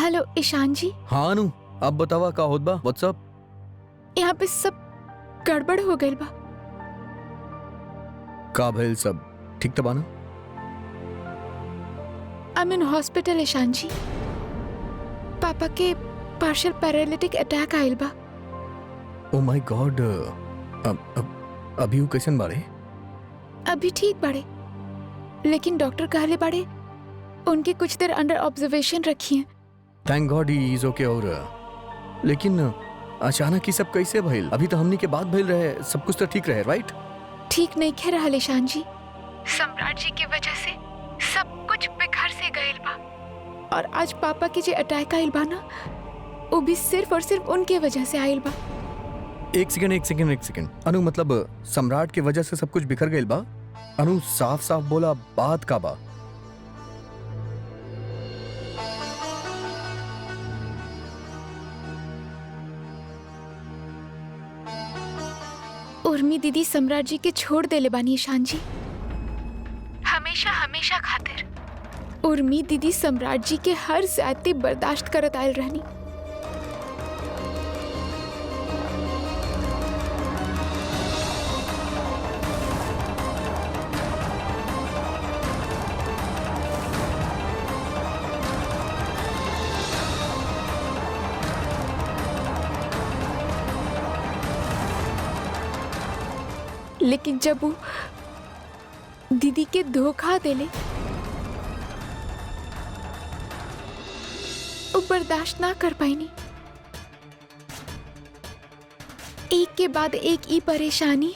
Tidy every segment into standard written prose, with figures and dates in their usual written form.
Hello Ishan जी। हाँ अनु, अब बतावा का होत बा? व्हाट्सअप? यहाँ पे सब गड़बड़ हो गइल बा। का भइल? सब ठीक त बा ना? I am in hospital Ishaan ji. पापा के पार्शियल पैरालिटिक अटैक आइल बा। Oh my God. अभी वो कैसन बाड़े? अभी ठीक बाड़े, लेकिन डॉक्टर कहले बाड़े उनके कुछ देर अंडर ऑब्जर्वेशन रखिए। थैंक गॉड ही इज ओके। और लेकिन अचानक ही सब कैसे भइल? अभी तो हमनी के बात भइल रहे, सब कुछ तो ठीक रहे, राइट? ठीक नहीं खे रहल ईशान जी। सम्राट जी की वजह से सब कुछ बेघर से गइल बा, और आज पापा के जो अटैक आइल बा ना, वो भी सिर्फ और सिर्फ उनके वजह से आइल बा। एक सेकंड अनु, मतलब सम्राट की वजह से सब कुछ बिखर गइल बा? अनु साफ साफ बोला, बात का बा? उर्मी दीदी सम्राट जी के छोड़ देले बानी ईशान जी, हमेशा हमेशा खातिर। उर्मी दीदी सम्राट जी के हर ज्यादती बर्दाश्त करत आयल रहनी। लेकिन जब वो दीदी के धोखा देले, वो बर्दाश्त ना कर पाईनी। एक के बाद एक ही परेशानी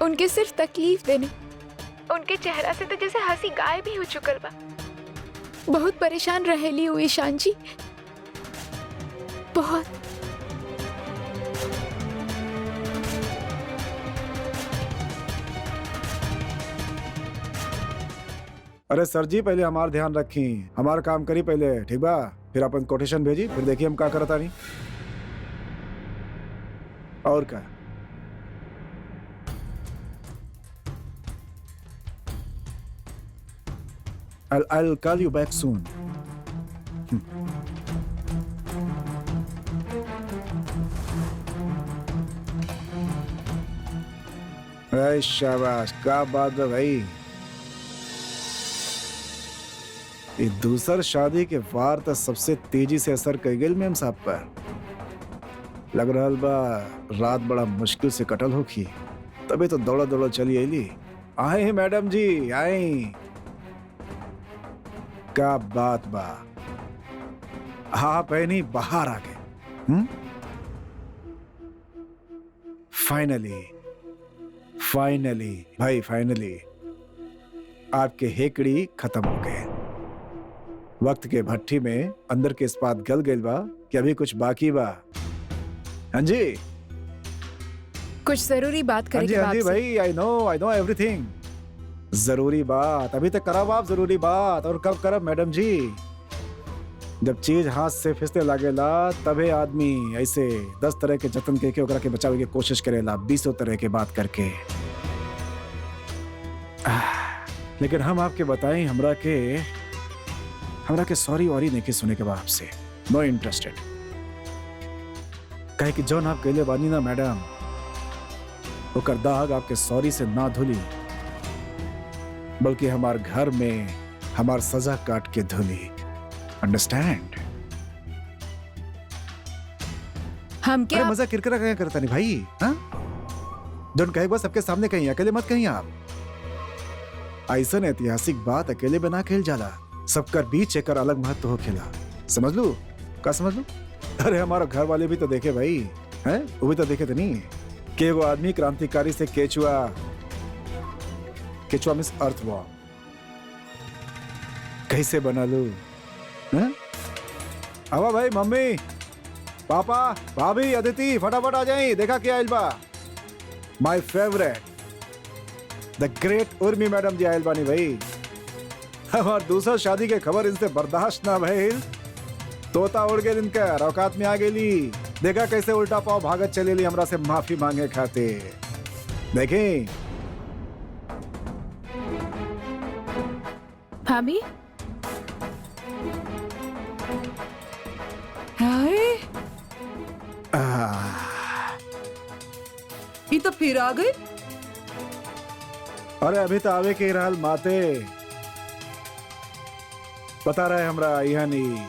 उनके सिर्फ तकलीफ देने। उनके चेहरा से तो जैसे हंसी गायब ही हो चुकल बा। बहुत परेशान रहेली हुई ईशान जी, बहुत। अरे सर जी, पहले हमार ध्यान रखी, हमार काम करी पहले, ठीक बा? फिर अपन कोटेशन भेजी, फिर देखिए हम क्या करता नहीं। और क्या? I'll call you back soon. अरे शाबाश, क्या बात है भाई। ये दूसर शादी के वार तो सबसे तेजी से असर कर गई मेम साहब पर। लग रहा बा रात बड़ा मुश्किल से कटल होखी, तभी तो दौड़ा दौड़ा चली आईली। आए मैडम जी, आए। क्या बात बा? हाँ पहनी बाहर आ गए। फाइनली भाई, फाइनली आपके हेकड़ी खत्म हो गए। वक्त के भट्टी में अंदर के इस्पात गल गइल बा कि अभी कुछ बाकी बा? हाँ जी, कुछ जरूरी बात हाँ करें जी, हाँ जी भाई, आई नो एवरीथिंग। जरूरी बात अभी तक करब आप, जरूरी बात। और कब करब मैडम जी? जब चीज हाथ से फिसले लागेला तबे आदमी ऐसे 10 तरह के जतन के ओकरा के बचावे की कोशिश करेला, 20 तरह के बात करके। लेकिन हम आपके बताएं, हमरा के सॉरी वॉरी नहीं सुने के बाद आपसे नो इंटरेस्टेड। कहे कि जौन आप कहले बानी ना मैडम, ओकर दाग आपके सॉरी से ना धुली, बल्कि हमार घर में हमार सजा काट के धुली। अंडरस्टैंड? हम क्या मजा किरकिरा क्या करता नहीं भाई? हाँ, जौन कहे बस सबके सामने कहीं, अकेले मत कहीं आप। ऐसा ऐतिहासिक बात अकेले बना खेल जाला, सबकर बीच एक अलग महत्व हो खेला। समझ लू? क्या समझ लू? अरे हमारा घर वाले भी तो देखे भाई, हैं? वो भी तो देखे थे नहीं कि वो आदमी क्रांतिकारी से केचुआ मिस अर्थवॉर्म कैसे बना लू? हैं? आवा भाई, मम्मी पापा भाभी अदिति फटाफट आ जाए, देखा क्या आइल बा। माय फेवरेट द ग्रेट उर्मी मैडम जी आइल बानी भाई। हमार दूसरा शादी के खबर इनसे बर्दाश्त ना भइल, तोता उड़ गए, इनका औकात में आ गेली। देखा कैसे उल्टा पाव भागत चलेली हमरा से माफी मांगे खातिर। देखें भाभी, ई तो फिर आ गई। अरे अभी तो आवे के रहल माते, बता रहे हमरा यहन ही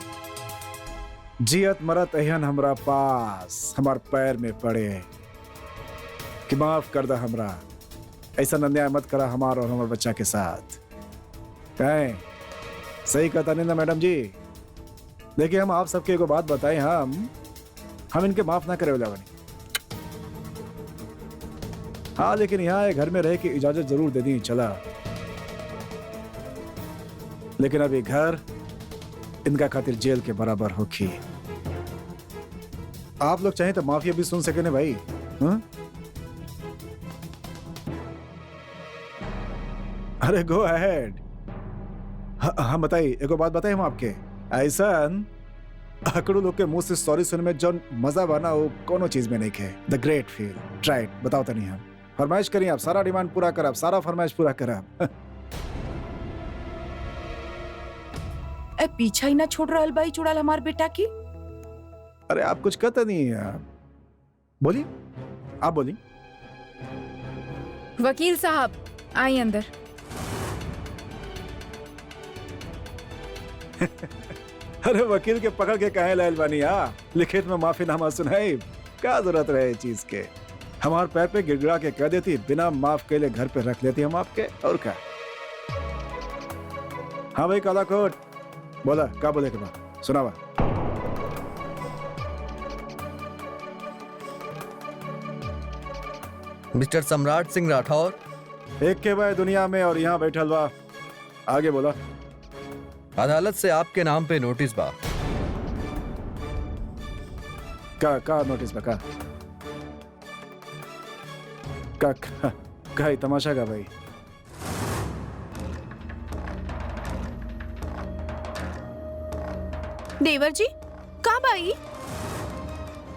जियत मरत एहन हमरा पास हमार पैर में पड़े कि माफ कर दा हमरा, ऐसा अन्याय मत करा हमार और हमार बच्चा के साथ। कहें सही कहता नहीं ना मैडम जी? देखिए हम आप सबके एगो बात बताएं, हम इनके माफ ना करे वाला बनी। हाँ लेकिन यहाँ एक घर में रह के इजाजत जरूर दे दी चला, लेकिन अब ये घर इनका खातिर जेल के बराबर होगी। आप लोग चाहें तो माफिया भी सुन सके ना भाई। हाँ? अरे गो अहेड। हाँ बताइए, एक बात बताइए हम आपके, ऐसा अकड़ू लोग के मुंह से सॉरी सुनने में जो मजा बना वो कोनो चीज में नहीं है। द ग्रेट फील ट्राइड। बताओ तो नहीं, हम फरमाइश करिए, आप सारा डिमांड पूरा कर, आप सारा फरमाइश पूरा कर। ए पीछा ही ना छोड़ रहल बाई चुड़ाल हमार बेटा की। अरे आप कुछ कहते नहीं है, बोलिए, आप बोलिए। वकील साहब आइए अंदर। अरे वकील के पकड़ के कहे लायल बानी, लिखित में माफीनामा सुनाई, क्या जरूरत रहे चीज के? हमारे पैर पे गिड़गिड़ा के कह देती, बिना माफ के लिए घर पे रख लेती हम आपके, और क्या? हाँ भाई काला कोट, बोला क्या बोले के बाद सुनावा। मिस्टर सम्राट सिंह राठौर, एक के भाई दुनिया में और यहाँ बैठल बा, आगे बोला। अदालत से आपके नाम पे नोटिस बा। का नोटिस बा? का तमाशा का भाई? देवर जी का बाई?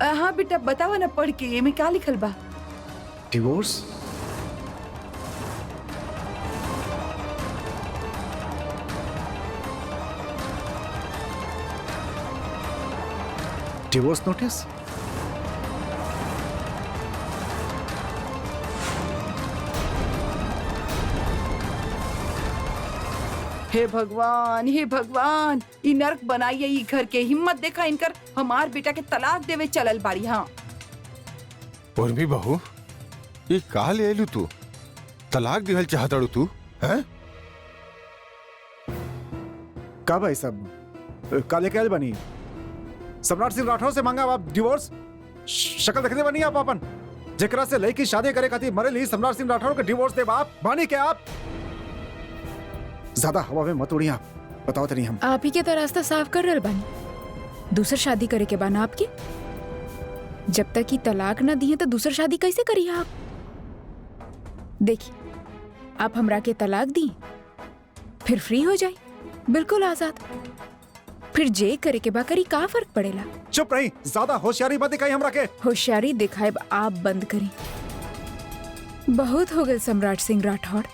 हाँ बेटा बतावा ना पढ़ के एमे क्या लिखल बा। डिवोर्स? Divorce notice? हे भगवान, हे भगवान, ई नर्क बनाइए ई घर के। हिम्मत देखा इनकर, हमार बेटा के तलाक देवे चलल बाड़ी। हाँ उर्मी बहू, ये का ले आइलू तू? तलाक दिहल चाहताड़ू तू? हैं? का भाई सब काले कैल बनी? सम्राट सिंह राठौर से मांगा आप डिवोर्स? शक्ल देखने बनी आप अपन, जेकरा से लड़की शादी करे खातिर मरे ली सम्राट सिंह राठौर को डिवोर्स दे बाप बानी क्या आप? ज्यादा हवा में मत उड़िए आप, बताओ तो नहीं हम। आप ही के तो रास्ता साफ कर रहे बानी। दूसर शादी करे के बाना आपके? जब तक ही तलाक ना दिए तो दूसर शादी कैसे करिए आप? देखिए, आप हमरा के तलाक दी, फिर फ्री हो जाए, बिल्कुल आजाद। फिर जे करे के बा करी, का फर्क पड़ेला? चुप रही, ज्यादा होशियारी मत दिखाई हमरा के। होशियारी दिखाए आप बंद करी। बहुत हो गए सम्राट सिंह राठौड़।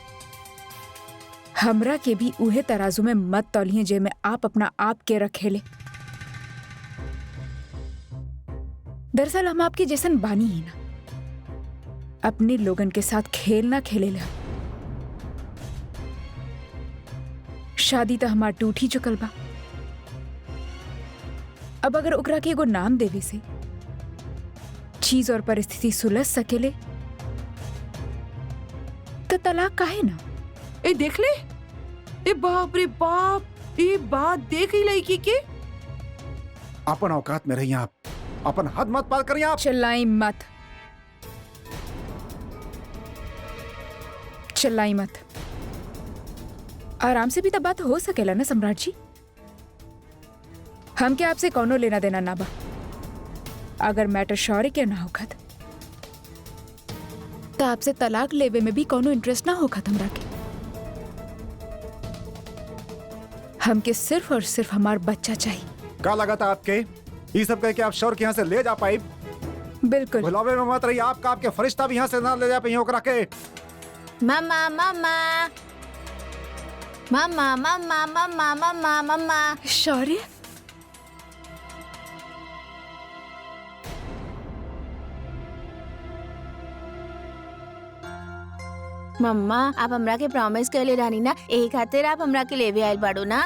हमरा के भी उहे तराजू में मत तौलिए जे में आप अपना आप के रखेले। दरअसल हम आपके जैसन बानी ही ना, अपने लोगन के साथ खेल ना खेलेला। शादी तो हमार टूट ही चुकल बा। अब अगर ओकरा के एगो नाम देवे से चीज और परिस्थिति सुलझ सकेले तो तलाक काहे ना? ए देख ले, ए बाप रे बाप, ये बात देख ही लड़की के। अपन औकात में रहिए आप, अपन हद मत पार करिए आप। चिल्लाई मत, चिल्लाई मत। आराम से भी तो बात हो सकेला ना सम्राट जी। हम क्या आपसे कौनो लेना देना ना बा। अगर मैटर शौर्य के ना होखत तो आपसे तलाक लेवे में भी कौनो इंटरेस्ट ना होखत हमरा के। हमके सिर्फ और सिर्फ हमार बच्चा चाहिए। क्या लगा था आपके ये सब कह के आप शौर्य के यहाँ से ले जा पाई? बिल्कुल। भुलावे में मत रही, आपका आपके फरिश्ता भी यहाँ से ना ले जा पाई ओकरा के। Mamma mamma mamma mamma mamma mamma mamma. Shaurya, mamma आप हमरा के प्रॉमिस कैले रहनी ना, यही खातिर आप हमरा के लेवे आइल बाड़ू ना।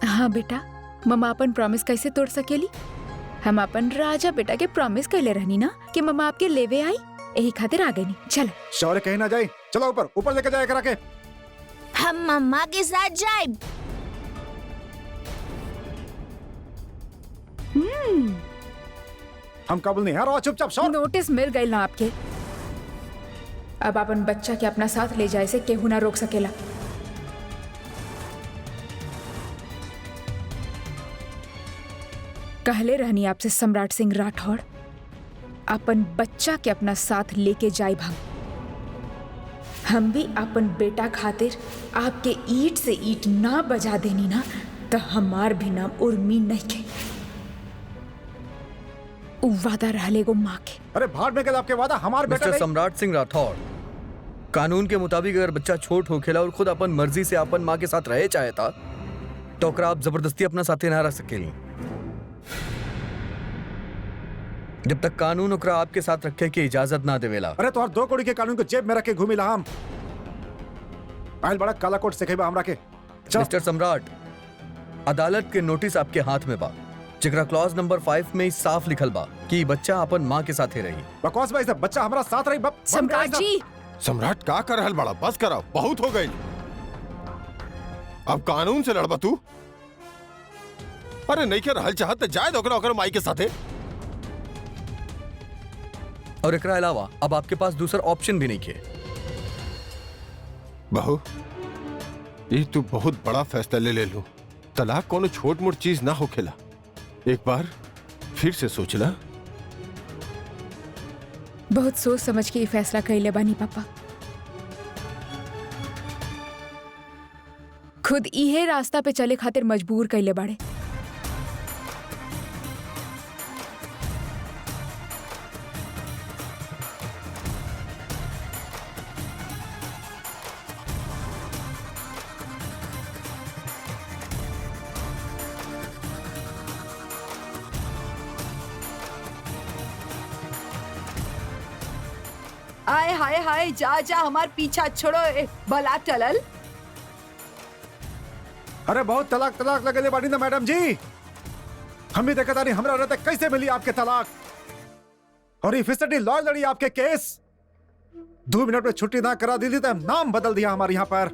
हाँ बेटा, मम्मा अपन प्रॉमिस कैसे तोड़ सकेली? हम अपन राजा बेटा के प्रॉमिस कैले रहनी ना कि मम्मा आपके लेवे आई, यही खातिर आ गई नहीं। चल शौर्य कहीं ना जाए, चलो ऊपर ऊपर लेके जाए करा के। हम मम्मा के साथ जाए। हम कबल नहीं, हाँ चुपचाप शौर्य। नोटिस मिल गई ना आपके। अब अपन बच्चा के अपना साथ ले जाए से केहू ना रोक सकेला। कहले रहनी आपसे सम्राट सिंह राठौड़, अपन बच्चा के अपना साथ लेके जाए हम भी अपन बेटा खातिर आपके ईट से ईट ना बजा देनी ना तो हमार भी नाम उर्मी नहीं के। उ वादा रहले गो माँ के। अरे भाड़ में गल आपके वादा, हमारे बेटा मिस्टर नहीं। सम्राट सिंह राठौड़, कानून के मुताबिक अगर बच्चा छोट होखेला और खुद अपन मर्जी से अपन माँ के साथ रहे चाहे था तो ओकरा आप जबरदस्ती अपना साथे ना रख सकेली। जब तक कानून ओकरा आपके साथ रखे की इजाजत ना देवेला। अरे तो हर 2 कौड़ी के कानून को जेब में रख के घूमिला हम। आयल बड़ा काला कोट से खेबा हमरा के। चल। मिस्टर सम्राट, अदालत के नोटिस आपके हाथ में बा, जेकरा क्लॉज नंबर 5 में साफ लिखल बा कि बच्चा अपन माँ के साथे रही। बकवास भाई साहब, बच्चा हमारा साथ रही। सम्राट जी, सम्राट का कर रहल बड़ा? बस कराओ, बहुत हो गई। अब कानून से लड़बा तू? अरे नहीं के रहल चाहत जाए ओकरा ओकरा माई के साथे। और एकरा अलावा अब आपके पास दूसरा ऑप्शन भी नहीं है। बहू, ये तू बहुत बड़ा फैसला ले लू। तलाक कोनो छोट मोट चीज ना होखेला, एक बार फिर से सोचला। बहुत सोच समझ के ये फैसला कइले बानी पापा। खुद इहे रास्ता पे चले खातिर मजबूर कइले बाड़े। आए हाय हाय, जा जा हमार पीछा छोड़ो। भला टलल। अरे बहुत तलाक तलाक लगे बाड़ी ना मैडम जी। हम भी देखा नहीं हमरा रहते कैसे मिली आपके तलाक। और ये फिसडी लॉ लड़ी आपके केस। 2 मिनट में छुट्टी ना करा दी तो नाम बदल दिया हमारे यहाँ पर।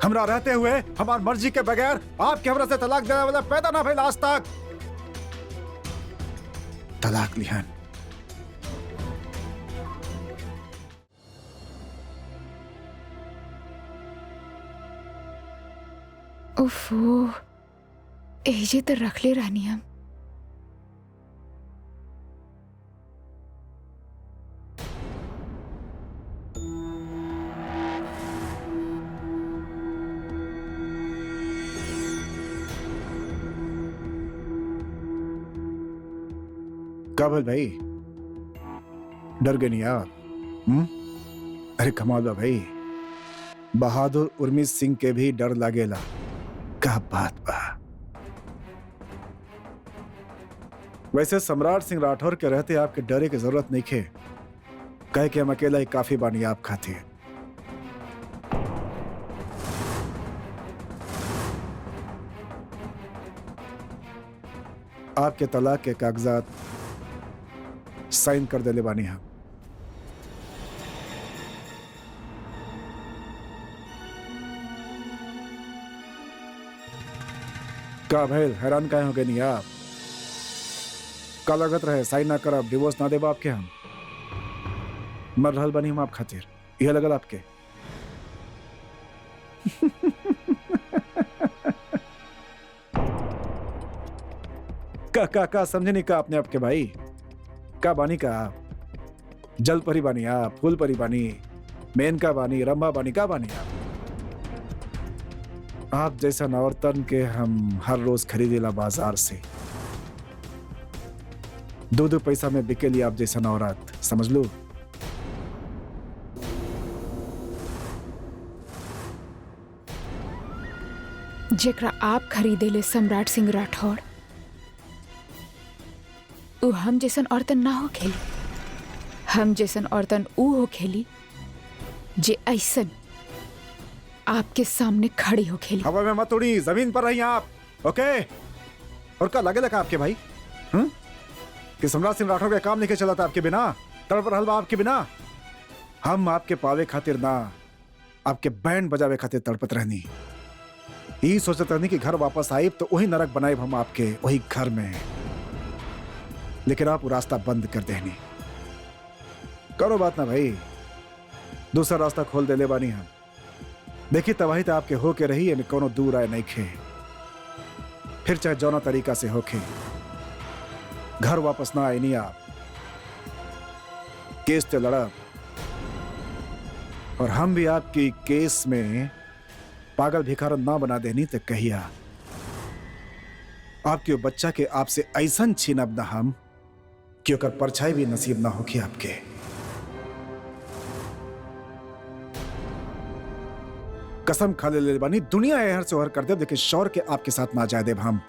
हमरा रहते हुए हमारी मर्जी के बगैर आपके हमरा से तलाक देने वाला पैदा ना भइल आज तक। तलाक लिहन। उफो, एजे तो रख ले रहनी हम। काबिल भाई, डर गए नहीं आप? अरे कमाल बा भाई, बहादुर उर्मी सिंह के भी डर लागेला। क्या बात बा। वैसे सम्राट सिंह राठौर के रहते आपके डरे की जरूरत नहीं खे, कहे कि हम अकेला ही काफी बानी आप खाते। आपके तलाक के कागजात साइन कर देले बानी हम। का भैल हैरान काहे हो गए नहीं आप? का लगत रहे साइन ना करब डिवोर्स ना देब आपके हम? मर रहल बनी हम आप खातिर, यह लगल आपके? का समझे नहीं का आपने आपके भाई? का बानी का आप? जल परी बानी आप, फूल परी बानी, मेनका बानी, रंभा बानी, का बानी आप? आप जैसा नवरतन के हम हर रोज खरीदेला बाजार से। 2 पैसा में बिकेली आप जैसा नवरात, समझ लो। जेकरा आप खरीदेले सम्राट सिंह राठौड़, उ हम जैसन औरतन ना हो खेली। हम जैसन औरतन उ हो खेली जे ऐसन आपके सामने खड़ी हो खेली। हवा में मत उड़ी, जमीन पर रही आप। ओके? और क्या लगे लगा आपके भाई कि सम्राट सिंह राठौर का काम नहीं चला था आपके बिना, तड़प रहल बा आपके बिना। हम आपके पावे खातिर ना, आपके बैंड बजावे खातिर तड़पत रहनी। यही सोचत रहनी कि घर वापस आए तो वही नरक बनाए हम आपके वही घर में, लेकिन आप वो रास्ता बंद कर देनी। करो बात ना भाई, दूसरा रास्ता खोल दे ले बानी हम। देखी तबाही तो आपके होके रही है, कोनो दूर आए नहीं खे। फिर चाहे जौना तरीका से होके घर वापस ना आए नहीं आप, केस ते लड़ा। और हम भी आपकी केस में पागल भिखारन ना बना देनी तो कहिया आपके बच्चा के आपसे ऐसन छीनब ना हम कि ओकर परछाई भी नसीब ना होगी आपके। कसम खा ले बानी, दुनिया एहर से ओहर कर दे, लेकिन शौर के आपके साथ ना जाए देव हम।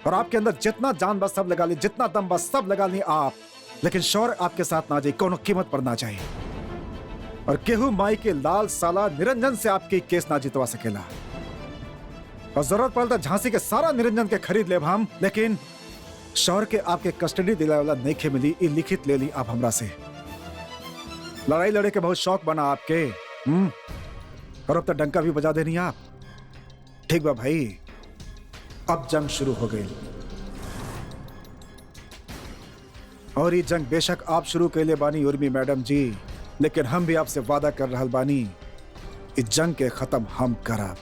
और आपके अंदर जितना जान बस सब लगा ली, जितना दम बस सब लगा ली आप, लेकिन शौर आपके साथ ना जाए, कोनो कीमत पर ना जाए। और केहू माई के लाल साला निरंजन से आपकी केस ना जितवा सकेला। और जरूरत पड़े तो झांसी के सारा निरंजन के खरीद ले हम, लेकिन शौर के आपके कस्टडी दिलाए वाला नहीं खे मिली। ये लिखित ले ली आप हमरा से। लड़ाई लड़े के बहुत शौक बना आपके। और अब तो डंका भी बजा देनी आप। ठीक बा भाई, अब जंग शुरू हो गई। और ये जंग बेशक आप शुरू कैले बानी उर्मी मैडम जी, लेकिन हम भी आपसे वादा कर रहल बानी, इस जंग के खत्म हम करब।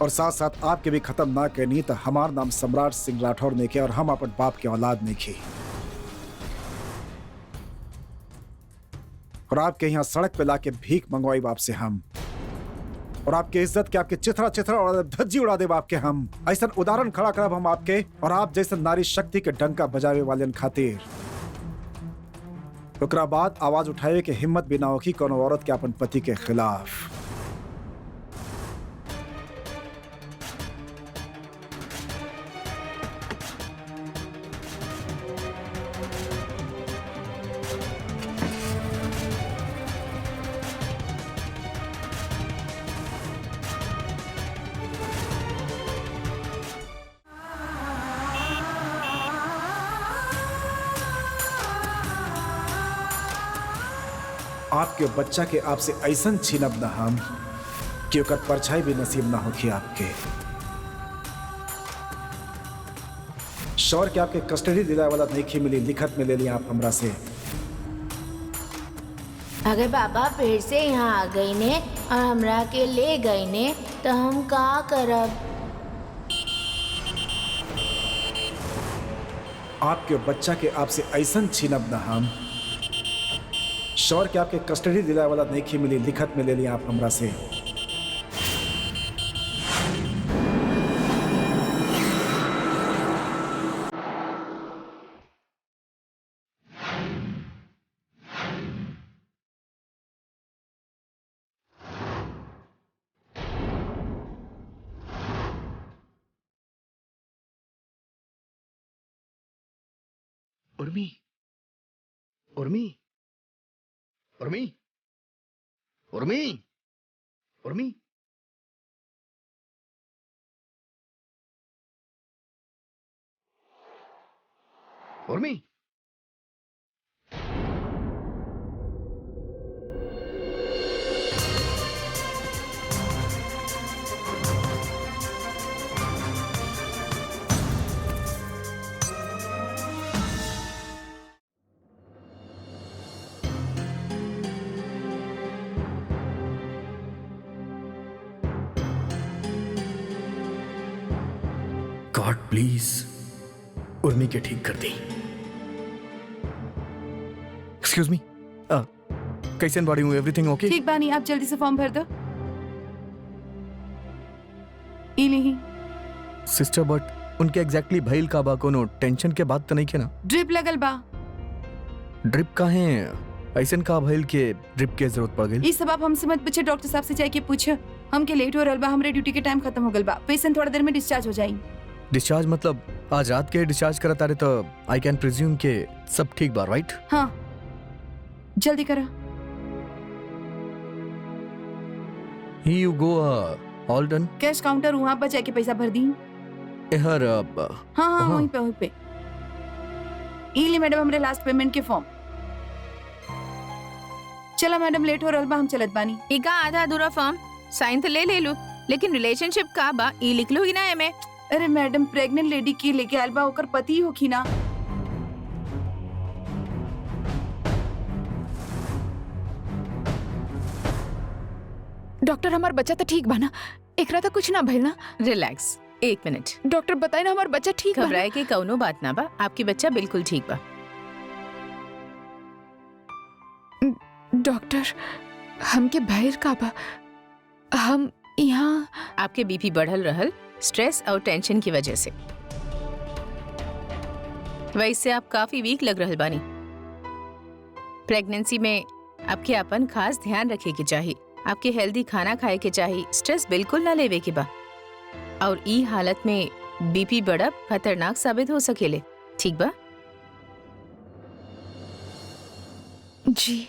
और साथ साथ आपके भी खत्म ना करनी तो हमार नाम सम्राट सिंह राठौर ने किया और हम अपन बाप के औलाद ने की। और आपके यहाँ सड़क पे लाके भीख मंगवाई बाप से हम। और आपके इज्जत के आपके चिथरा चिथरा उड़ा दे, धज्जी उड़ा दे बाप के हम। ऐसा उदाहरण खड़ा करब हम आपके और आप जैसे नारी शक्ति के डंका बजावे वाले खातिर। ओकरा बाद आवाज उठावे के हिम्मत भी ना होगी कोनो औरत के अपन पति के खिलाफ। आपके बच्चा के आपसे ऐसन छीनब ना हम कि ओकर परछाई भी नसीब ना होगी आपके। शौर के आपके कस्टडी दिलाए वाला नहीं मिली, लिखत में ले लिया आप हमरा से। अगर पापा फिर से यहाँ आ गई ने और हमरा के ले गई ने तो हम का करब? आपके बच्चा के आपसे ऐसन छीनब ना हम, शौर के आपके कस्टडी दिलाए वाला नहीं मिली, लिखत में ले लिया आप हमरा से। उर्मी, उर्मी, उर्मी, उर्मी, उर्मी, उर्मी। गॉड प्लीज उर्मी के ठीक कर दी। एक्सक्यूज मी, कैसे बॉडी हूँ? एवरीथिंग ओके? ठीक बानी, आप जल्दी से फॉर्म भर दो। ई नहीं सिस्टर, बट उनके एग्जैक्टली भइल का बा? कोनो टेंशन के बात तो नहीं के ना? ड्रिप लगल बा। ड्रिप का है? ऐसन का भइल के ड्रिप के जरूरत पड़ गई? ई सब आप हमसे मत पूछे, डॉक्टर साहब से जाके पूछे। हमके लेट हो रहल बा, हमरे ड्यूटी के टाइम खत्म हो गल बा। पेशेंट थोड़ा देर में डिस्चार्ज हो जाई। डिस्चार्ज मतलब आज रात के डिस्चार्ज करता रहे तो आई कैन प्रिज्यूम के सब ठीक बा, राइट? हाँ, जल्दी करा। Here you go, all done. Cash counter वहाँ पर जाके पैसा भर दी। हर हाँ हाँ हाँ। वहीं पे। ई ले मैडम हमरे लास्ट पेमेंट के फॉर्म। चला मैडम, लेट हो रहल बा, हम चलत बानी। इका आधा अधूरा फॉर्म साइन तो ले लू, लेकिन रिलेशनशिप का बा ई लिख लू ही ना एमे। अरे मैडम, प्रेग्नेंट लेडी की लेके आयल बा, ओकर पति होखी ना। डॉक्टर हमार बच्चा तो ठीक बा ना? एकरा तो कुछ ना भइल ना? Relax, 1 minute. डॉक्टर बताई ना हमार बच्चा ठीक बा ना? घबराए के कौनो बात ना बा, आपकी बच्चा बिल्कुल ठीक बा। डॉक्टर हमके भैर का बा, हम यहाँ। आपके बीपी बढ़ल रहल स्ट्रेस और टेंशन की वजह से। वैसे आप काफी वीक लग रहल बानी। प्रेगनेंसी में आपके अपन खास ध्यान रखे के चाहिए, आपके हेल्दी खाना खाए के चाहिए, स्ट्रेस बिल्कुल ना लेवे के बा। और ई हालत में बीपी बढ़ब खतरनाक साबित हो सकेले, ठीक बा? जी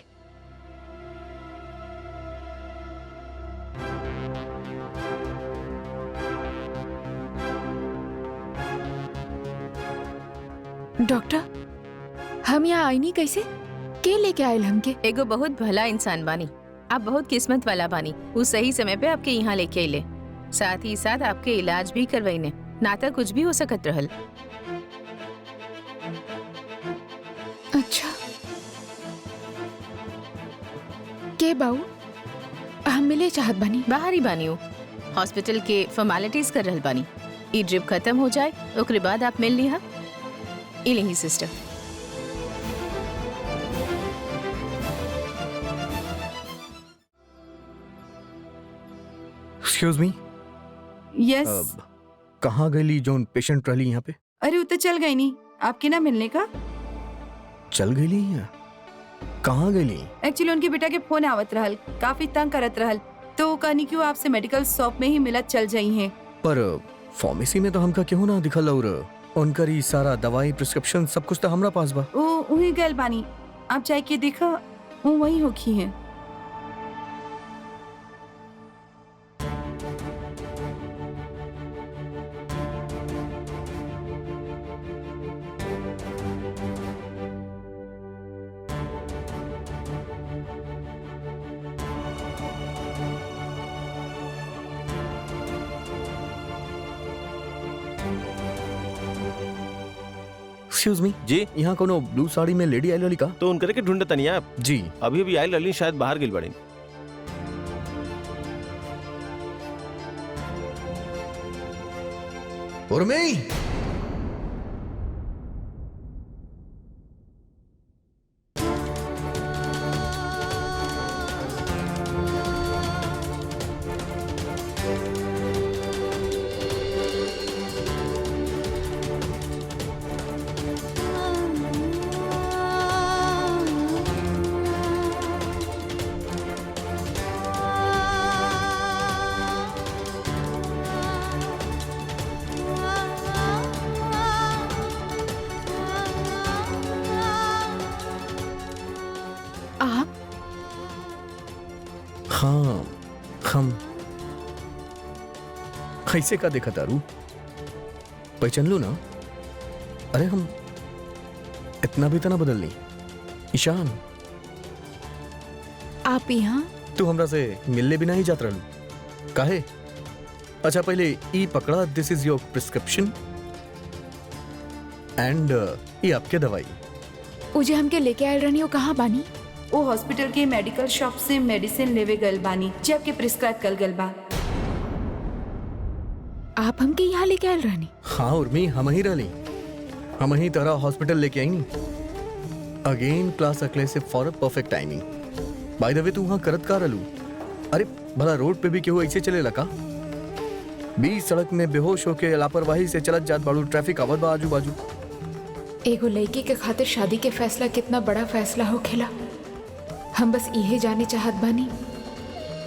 डॉक्टर, हम यहाँ आई नहीं कैसे? के लेके आयल हमके? एगो बहुत भला इंसान बानी, आप बहुत किस्मत वाला बानी। उस सही समय पे आपके यहाँ लेके अइले, साथ ही साथ आपके इलाज भी करवाइने, ना तो कुछ भी हो सकत रहल। अच्छा के बाऊ, हम मिले चाहत बानी। बाहर ही बानी हो, हॉस्पिटल के फॉर्मेलिटीज कर रहल बानी। ई ड्रिप खत्म हो जाए ओकरे बाद आप मिल लिहा। इलेही सिस्टर। Excuse me, yes. कहाँ गई जोन पेशेंट रही यहाँ पे? अरे वो तो चल गई नहीं, आपके ना मिलने का। चल गई यहाँ? कहाँ गई? एक्चुअली उनके बेटा के फोन आवत रहल, काफी तंग करत रहल, तो कहनी क्यों आपसे मेडिकल शॉप में ही मिलत चल जाई हैं। पर फार्मेसी में तो हमका क्यों ना दिखल, और उनकर ही सारा दवाई प्रिस्क्रिप्शन सब कुछ तो हमरा पास बा। वो वही गल बानी, आप जाए के देखा, वो वही होखी है। एक्सक्यूज मी जी, यहाँ कोनो ब्लू साड़ी में लेडी आइल वाली का? तो उनकरे के ढूंढ तनी आप। जी अभी अभी आयल रही, शायद बाहर गिल बड़ी। उर्मी, आप? हाँ हम कैसे का देखा तारू? पहचान लो ना? अरे हम इतना भी तो ना बदल ली। ईशान, आप यहाँ? तू हमरा से मिलने भी नहीं जात रहलू काहे? अच्छा पहले ई पकड़ा, दिस इज योर प्रिस्क्रिप्शन एंड ये आपके दवाई। उजे हमके लेके आयल रहनी, वो कहाँ बानी? वो हॉस्पिटल के मेडिकल शॉप से मेडिसिन लेवे गल बानी, जब के प्रिस्क्राइब कल गल बा। आप हमके यहाँ लेके आयल रहनी? हाँ उर्मी, हम ही रही, हम ही तरह हॉस्पिटल लेके आई नी। Again class exclusive for a perfect timing. By the way तू वहाँ करत का रहलू? अरे भला रोड पे भी केहू ऐसे चले लगा? बीच सड़क में बेहोश होके लापरवाही से चलत जात बाड़ू, ट्रैफिक आवत बा आजू बाजू। एगो लड़की के खातिर शादी के फैसला कितना बड़ा फैसला हो खेला। हम बस यही जाने चाहत बानी,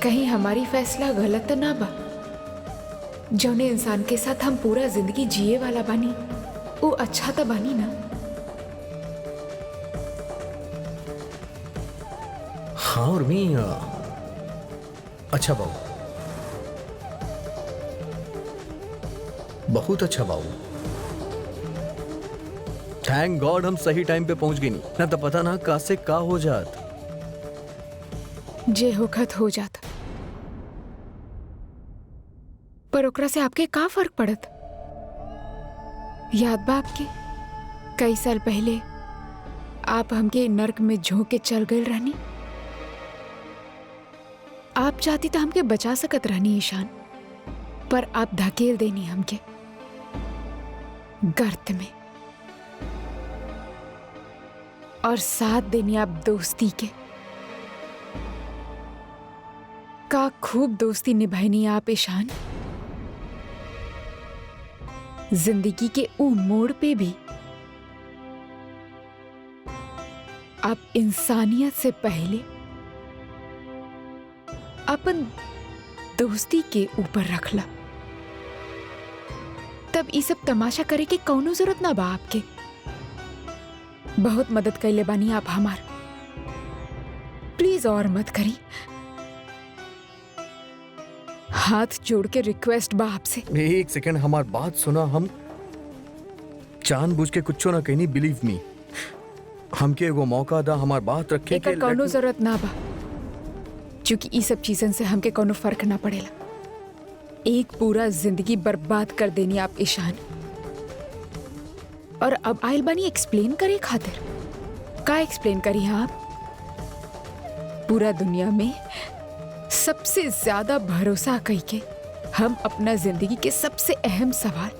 कहीं हमारी फैसला गलत ना बा। जौने इंसान के साथ हम पूरा जिंदगी जिए वाला बानी, वो अच्छा तो बानी ना? हाँ उर्मी, अच्छा बाबू, बहुत अच्छा बाबू। थैंक गॉड हम सही टाइम पे पहुंच गई, नहीं ना तो पता ना का से का हो जात। जे होखत हो जात, पर ओकरा से आपके का फर्क पड़त? याद बा आपके कई साल पहले आप हमके नर्क में झोंक के चल गए रहनी। आप चाहती तो हमके बचा सकत रहनी ईशान, पर आप धकेल देनी हमके गर्त में, और साथ देनी आप दोस्ती के। का खूब दोस्ती निभानी आप ईशान। जिंदगी के ऊ मोड़ पे भी आप इंसानियत से पहले अपन दोस्ती के ऊपर रखला। तब ये सब तमाशा करे के कौनो जरूरत ना बा आपके। बहुत मदद कैले बानी आप हमार, प्लीज और मत करी। हाथ जोड़ के रिक्वेस्ट बा आपसे। एक सेकंड हमार बात सुना, हम जानबूझ के कुछ ना कहनी, बिलीव मी। हमके एगो मौका दा, हमार बात रखे के। एकर कौनो जरूरत ना बा, क्योंकि ई सब चीजन से हमके कौनो फर्क ना पड़ेला। एक पूरा जिंदगी बर्बाद कर देनी आप ईशान, और अब आइल बानी एक्सप्लेन करे खातिर। का एक्सप्लेन करी हाँ आप? पूरा दुनिया में सबसे ज्यादा भरोसा कई के हम अपना जिंदगी के सबसे अहम सवाल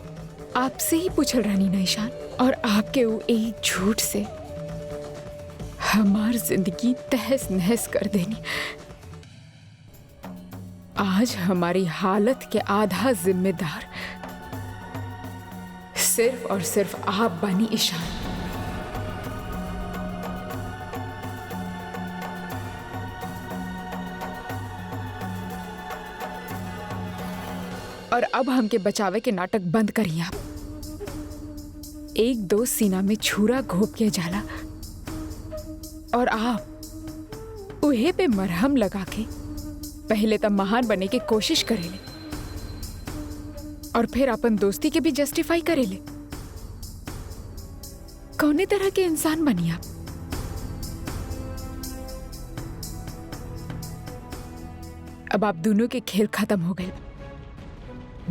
आपसे ही पूछल रहनी ना ईशान, और आपके वो एक झूठ से हमार जिंदगी तहस नहस कर देनी। आज हमारी हालत के आधा जिम्मेदार सिर्फ और सिर्फ आप बानी ईशान। और अब हमके बचावे के नाटक बंद करिए आप। एक दोस्त सीना में छुरा घोप के जाला, और आप उहे पे मरहम लगा के पहले तब महान बने की कोशिश करेले, और फिर अपन दोस्ती के भी जस्टिफाई करेले। कौने तरह के इंसान बनी आप? अब आप दोनों के खेल खत्म हो गए।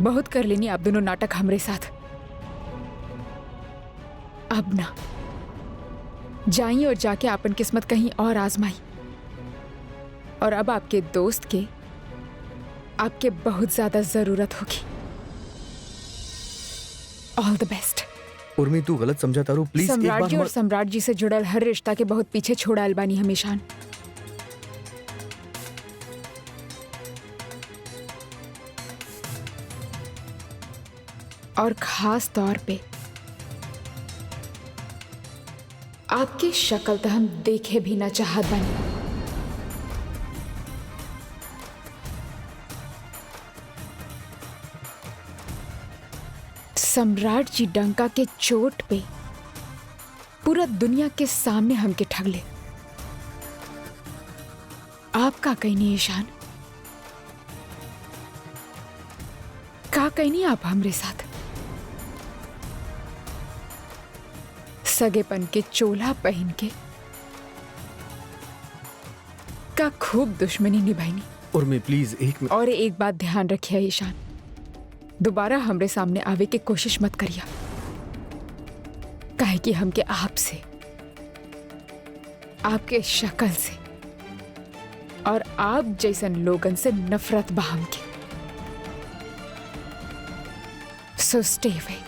बहुत कर लेनी आप दोनों नाटक हमरे साथ। अब ना जाइए और जाके आपन किस्मत कहीं और आजमाई। और अब आपके दोस्त के आपके बहुत ज्यादा जरूरत होगी। ऑल द बेस्ट। उर्मी तू गलत समझा तारू, प्लीज एक सम्राट बार जी और सम्राट जी से जुड़ल हर रिश्ता के बहुत पीछे छोड़ा अलबानी हमेशा। और खास तौर पे आपकी शक्ल तो हम देखे भी ना चाहत बनी। सम्राट जी डंका के चोट पे पूरा दुनिया के सामने हमके ठगले। आपका कहीं नहीं ईशान, का कहीं नहीं आप हमरे साथ सगेपन के चोला पहन के का खूब दुश्मनी निभाईनी। उर्मी प्लीज एक मिनट। और एक बात ध्यान रखिए ईशान, दोबारा हमरे सामने आवे की कोशिश मत करिए, काहे कि हमके आपसे, आपके शक्ल से और आप जैसन लोगन से नफरत बा हमके। सो स्टे अवे।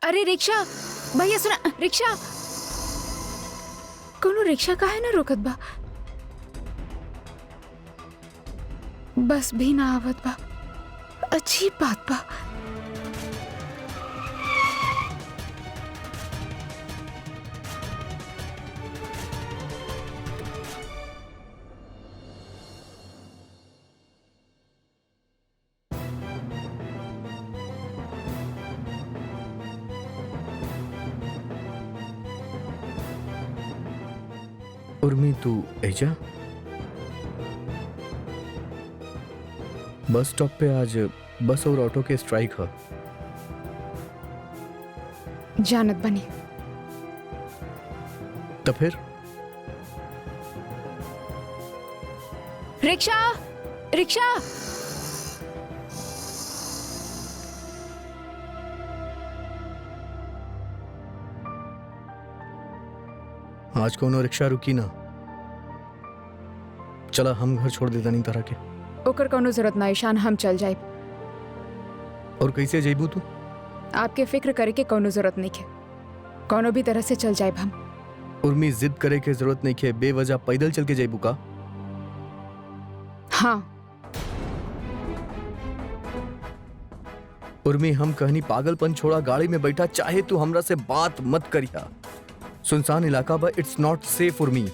अरे रिक्शा भैया सुना, रिक्शा कोनो रिक्शा का है ना रोकत बा, बस भी ना आवत बा। अच्छी बात बा। उर्मी तू एजा बस स्टॉप पे आज बस और ऑटो के स्ट्राइक है। जानत बनी। तो फिर रिक्शा रिक्शा आज कोनो रिक्शा रुकी ना। चला हम घर छोड़ देता नहीं तरह के। ओकर कोनो जरूरत ना ईशान, हम चल जाए। और कैसे जेबू तू? आपके फिक्र करे के कोनो जरूरत नहीं है। कोनो भी तरह से चल जाए हम। उर्मी जिद करे के जरूरत नहीं है। बेवजह पैदल चल के जेबू का? हाँ उर्मी हम कहनी पागलपन छोड़ा, गाड़ी में बैठा, चाहे तू हमरा से बात मत करिया। सुनसान इलाका बा, इट्स नॉट सेफ उर्मी।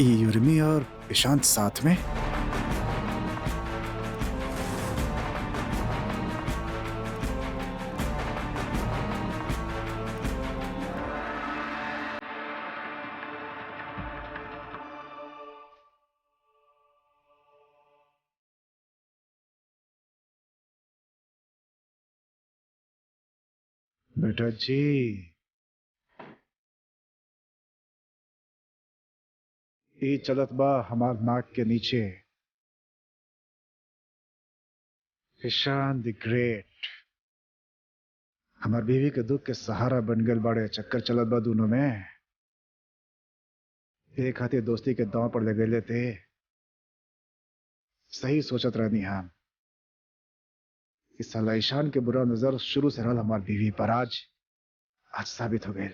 यूर्मी और ईशांत साथ में? बेटा जी, ई चलत बा हमार नाक के नीचे। ईशान द ग्रेट हमार बीवी के दुख के सहारा बन गए बाड़े। चक्कर चलत बा दोनों में। एक हाथे दोस्ती के दांव पर लगे लेते। सही सोचत रहनी हम। इस साला ईशान के बुरा नजर शुरू से रहल हमार बीवी पर, आज साबित हो गए।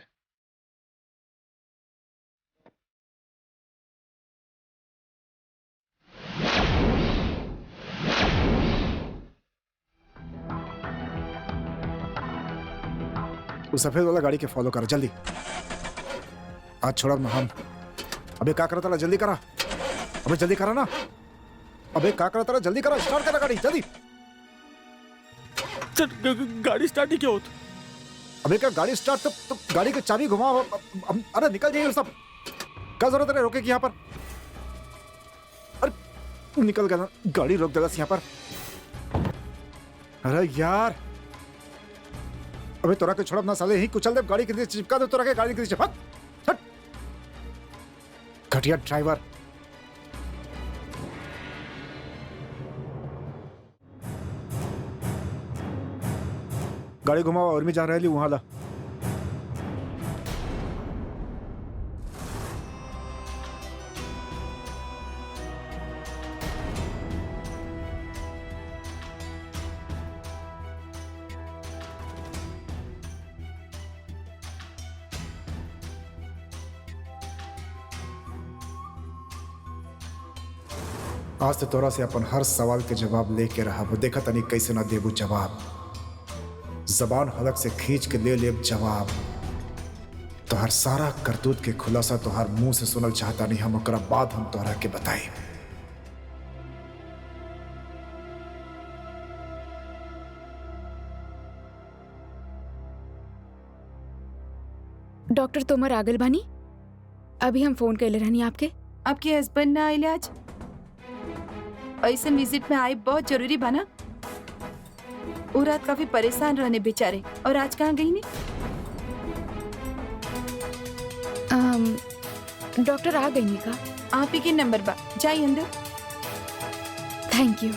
उस सफेद वाला गाड़ी के फॉलो कर जल्दी। आज छोड़ा ना हम। अबे क्या करता ला, जल्दी करा। अबे जल्दी करा ना। अबे क्या करता ला, जल्दी करा। स्टार्ट करा गाड़ी जल्दी। गाड़ी स्टार्ट ही क्यों होती? अबे क्या गाड़ी स्टार्ट तो गाड़ी की चाबी घुमा। अरे निकल जाइए सब। क्या जरूरत है रोके की यहाँ पर? अरे निकल गया ना, गाड़ी रोक देगा यहाँ पर। अरे यार, अबे तोरा के छोड़ ना साले, ही कुचल दे गाड़ी के नीचे, चिपका दे तोरा के गाड़ी के नीचे। हट हट घटिया ड्राइवर। गाड़ी घुमावा और भी जा रही वहां ला। आज तो तोरा से अपन हर सवाल के जवाब लेके रहा। वो देखा तनी कैसे ना देबू जवाब। जबान हलक से खींच के ले जवाब। तो हर सारा करतूत के खुलासा तो हर मुंह से सुनल चाहता नहीं हम। ओकरा बाद हम तोरा के बताई। डॉक्टर तोमर आगल बानी। अभी हम फोन कैले रहनी आपके। आपके हस्बैंड ना आइले आज? ऐसे विजिट में आए बहुत जरूरी बना। वो रात काफी परेशान रहने बेचारे। और आज कहाँ गई ने? डॉक्टर आ गई नी का? आप ही के नंबर बा, जाइए अंदर। Thank you.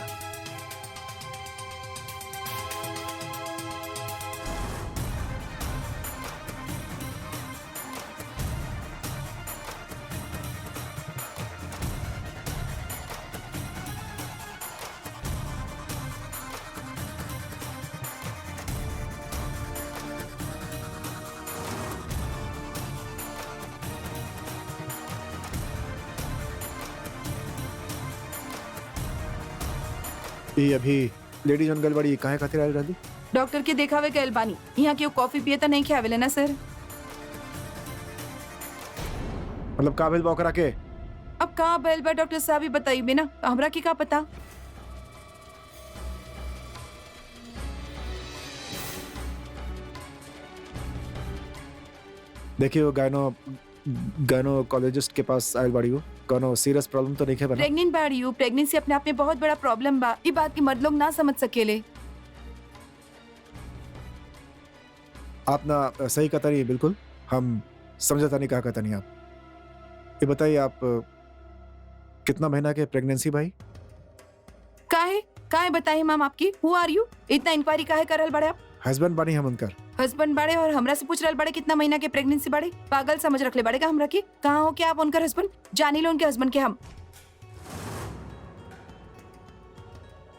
ये अभी लेडीज जन गलबड़ी काहे खातिर आयल रहली? डॉक्टर के देखावे गए बानी। यहाँ केहू कॉफी पिए तो नहीं खावेले ना सर। मतलब का भेल बा ओकरा के? अब कहाँ भइल बा डॉक्टर साहब ही बताइए ना, हमरा की का पता। देखिए वो गायनोकोलॉजिस्ट के पास आयल बाड़ी हो, कोनो सीरियस प्रॉब्लम तो नहीं है बना? प्रेग्नेंट बाड़ी हूँ। प्रेगनेंसी अपने आप में बहुत बड़ा प्रॉब्लम बा। ये बात की मर्द लोग ना समझ सकेले। आप ना सही कहता नहीं, बिल्कुल हम समझता नहीं कहा कहता नहीं। आप ये बताइए, आप कितना महीना के प्रेगनेंसी भाई? काहे बताइए मैम आपकी? हु आर यू? इतना इंक्वायरी काहे कर रहल बड़े आप? हस्बैंड बानी हम उनकर। हस्बैंड बड़े और हमरा से पूछ रहल बड़े कितना महीना के प्रेगनेंसी बड़े? पागल समझ रखले बड़े का हमरा के? कहाँ हो क्या आप उनकर हस्बैंड? जानी लो उनके हस्बैंड के हम।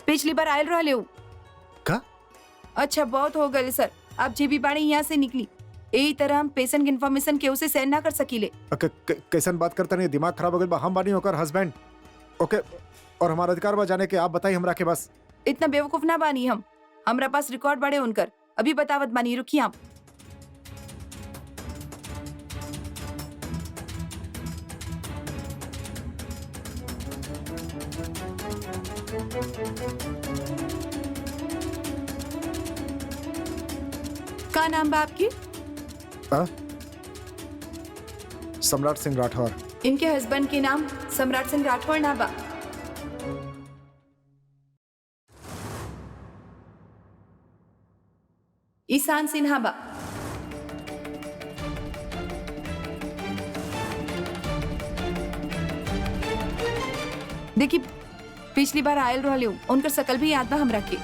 पिछली बार आयल रहले हो का? अच्छा बहुत हो गए सर। आप जे भी बाड़ी यहाँ से निकली। यही तरह हम पेशेंट की इन्फॉर्मेशन के उसे सेंड ना कर सकीले। कैसन बात करता नहीं, दिमाग खराब हो गया बा। हम बानी होकर हस्बैंड, ओके, और हमारा अधिकार बा जाने के। आप बताइए हमरा के। बस इतना बेवकूफ ना बानी हम। हमरा पास रिकॉर्ड बड़े उनकर। अभी बतावत बानी, रुकिए आप। का नाम बा आपकी? सम्राट सिंह राठौर। इनके हस्बैंड के नाम सम्राट सिंह राठौर ना बा। ईशान सिन्हा बा। देखिए पिछली बार आयल रहले हो, उनकर शकल भी याद बा हमरा के।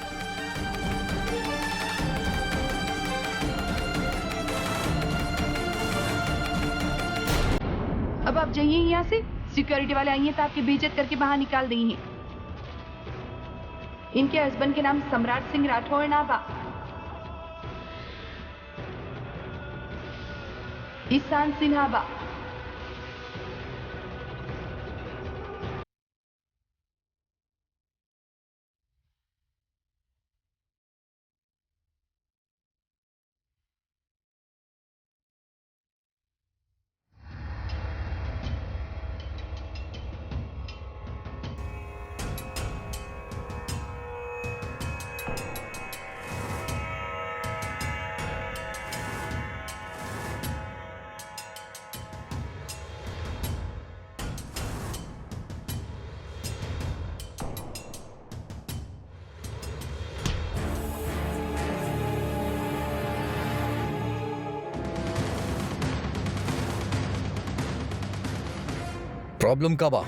अब आप जाइए यहाँ से। सिक्योरिटी वाले आइए तो आपकी बेइज्जत करके बाहर निकाल देंगे। इनके हस्बैंड के नाम सम्राट सिंह राठौर ना बा, ईशान सिन्हा बा। प्रॉब्लम का बा?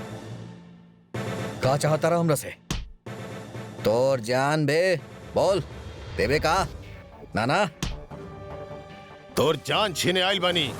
का चाहता रहा हमरा से? तोर जान बे, बोल देवे का? नाना तोर जान छीने आइल बानी।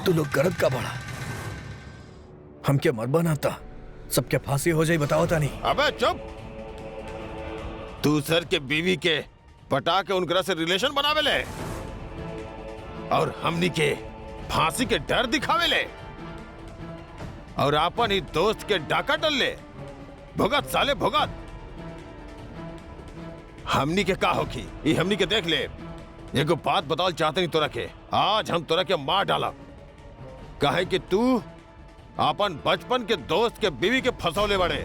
तू लोग करत का बड़ा? हम क्या मर बनाता? सबके फांसी हो जाए बताओ नहीं। अबे चुप। तू सर के बीवी के पटा के उनकरा से रिलेशन बनावे ले और हमनी के फांसी के डर दिखावे ले और आपन ही दोस्त के डाका टल ले। भुगत साले भुगत। हमनी के का होखी ये हमनी के देख ले। एगो बात बताओ चाहते नहीं तोरा के, आज हम तोरा के मार डाला काहे कि तू अपन बचपन के दोस्त के बीवी के फंसौले बड़े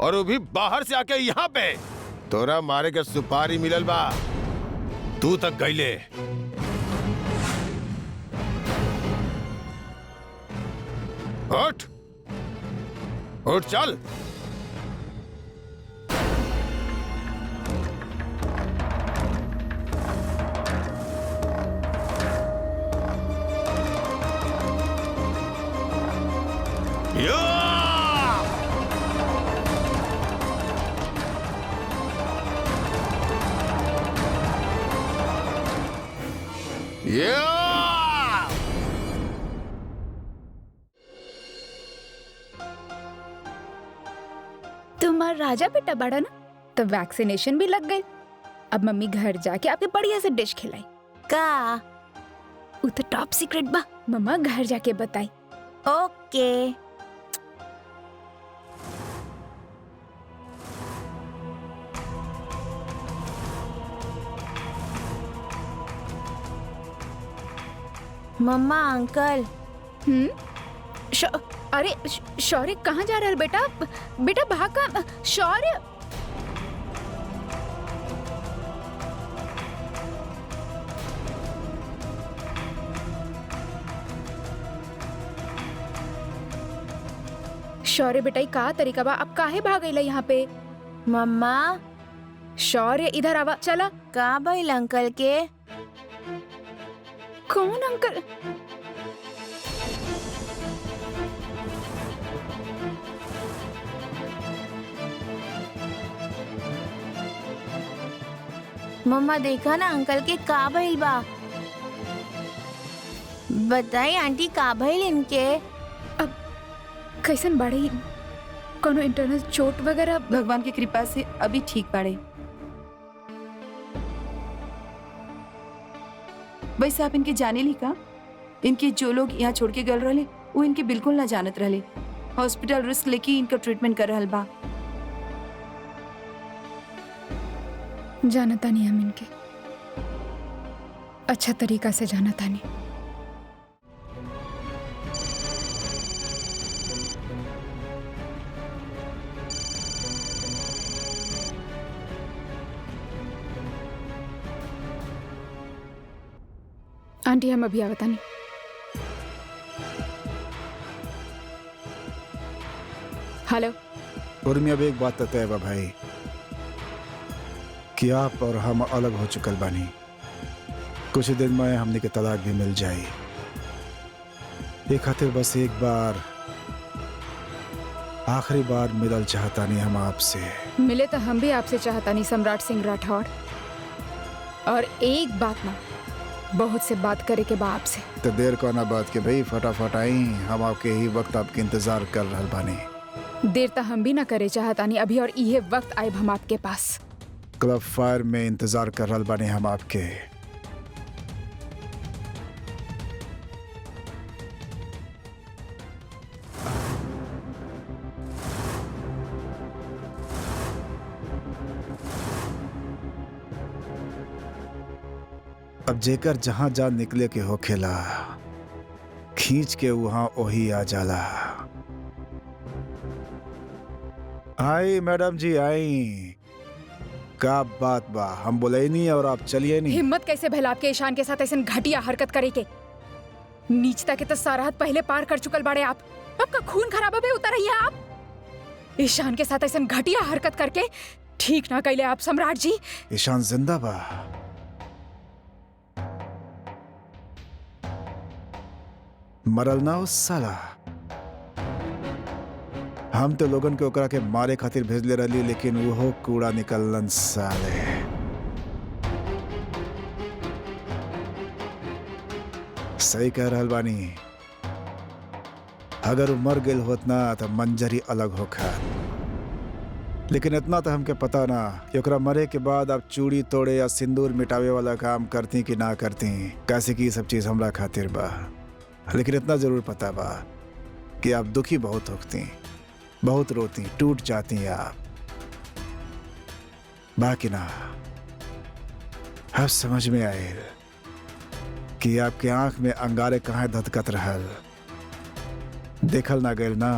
और वो भी बाहर से आके यहाँ पे तोरा मारे के सुपारी मिलल बा। तू तक गईले उठ उठ चल। या! या! तुम्हारा राजा बेटा बड़ा ना, तो वैक्सीनेशन भी लग गई। अब मम्मी घर जाके आपके बढ़िया से डिश खिलाई। का? वो तो टॉप सीक्रेट बा, मम्मा घर जाके बताई। ओके। Mamma uncle. अरे शौर्य कहाँ जा रहा है बेटा? बेटा भाग का शौर्य। शौर्य बेटा ई का तरीका बा? अब काहे भाग गईला यहाँ पे? मम्मा शौर्य इधर आवा, चला। का भइल अंकल के? कौन अंकल? मम्मा देखा ना अंकल के का भइल बा? बताई आंटी का भइल इनके? कैसन बाड़ी? कोनो इंटरनल चोट वगैरह? भगवान की कृपा से अभी ठीक बाड़े। वैसे आप इनके जाने ली का? इनके जो लोग यहाँ छोड़ के गल रहे वो इनके बिल्कुल ना जानत रहे। हॉस्पिटल रिस्क लेके इनका ट्रीटमेंट कर रहल बा। जानता नहीं हम इनके, अच्छा तरीका से जानता नहीं। आंटी हम अभी आवता नहीं। हेलो उर्मी, अब एक बात तो तय बा भाई कि आप और हम अलग हो चुकल बानी। कुछ दिन में हमने के तलाक भी मिल जाई। ये खातिर बस एक बार, आखिरी बार मिलल चाहता नहीं हम आपसे। मिले तो हम भी आपसे चाहता नहीं सम्राट सिंह राठौड़। और एक बात ना, बहुत से बात करे के बाद आपसे। तो देर को ना बात के भाई, फटाफट आई। हम आपके ही वक्त आपके इंतजार कर रहल बानी। देर तो हम भी ना करे चाहता नहीं अभी, और ये वक्त आए हम आपके पास। क्लब फायर में इंतजार कर रहल बानी हम आपके। अब जेकर जहां जा निकले के होखेला, खींच के वहां ओही आ जाला। आई मैडम जी आई। का बात बा? हम बोले नहीं और आप चलिए नहीं। हिम्मत कैसे भला आपके ईशान के साथ ऐसे घटिया हरकत करे के? नीचता के तो सारा हाथ पहले पार कर चुकल बाड़े आप। आपका खून खराबा पे उतर रही है आप। ईशान के साथ ऐसे घटिया हरकत करके ठीक ना कैले आप सम्राट जी। ईशान जिंदा बा। मरल ना उस साला। हम तो लोगन के ओकरा के मारे खातिर भेजले रहली, लेकिन वो कूड़ा निकलन साले। सही कह रहल बानी। अगर वो मर गेल होत ना तो मंजरी अलग होखा। लेकिन इतना तो हमके पता ना कि ओकरा मरे के बाद आप चूड़ी तोड़े या सिंदूर मिटावे वाला काम करती कि ना करती। कैसे की सब चीज हमरा खातिर बा। लेकिन इतना जरूर पता बा कि आप दुखी बहुत होती, बहुत रोती, टूट जाती हैं आप। बाकी ना, अब समझ में आए कि आपके आंख में अंगारे कहाँ धधकत रहल। देखल ना गए ना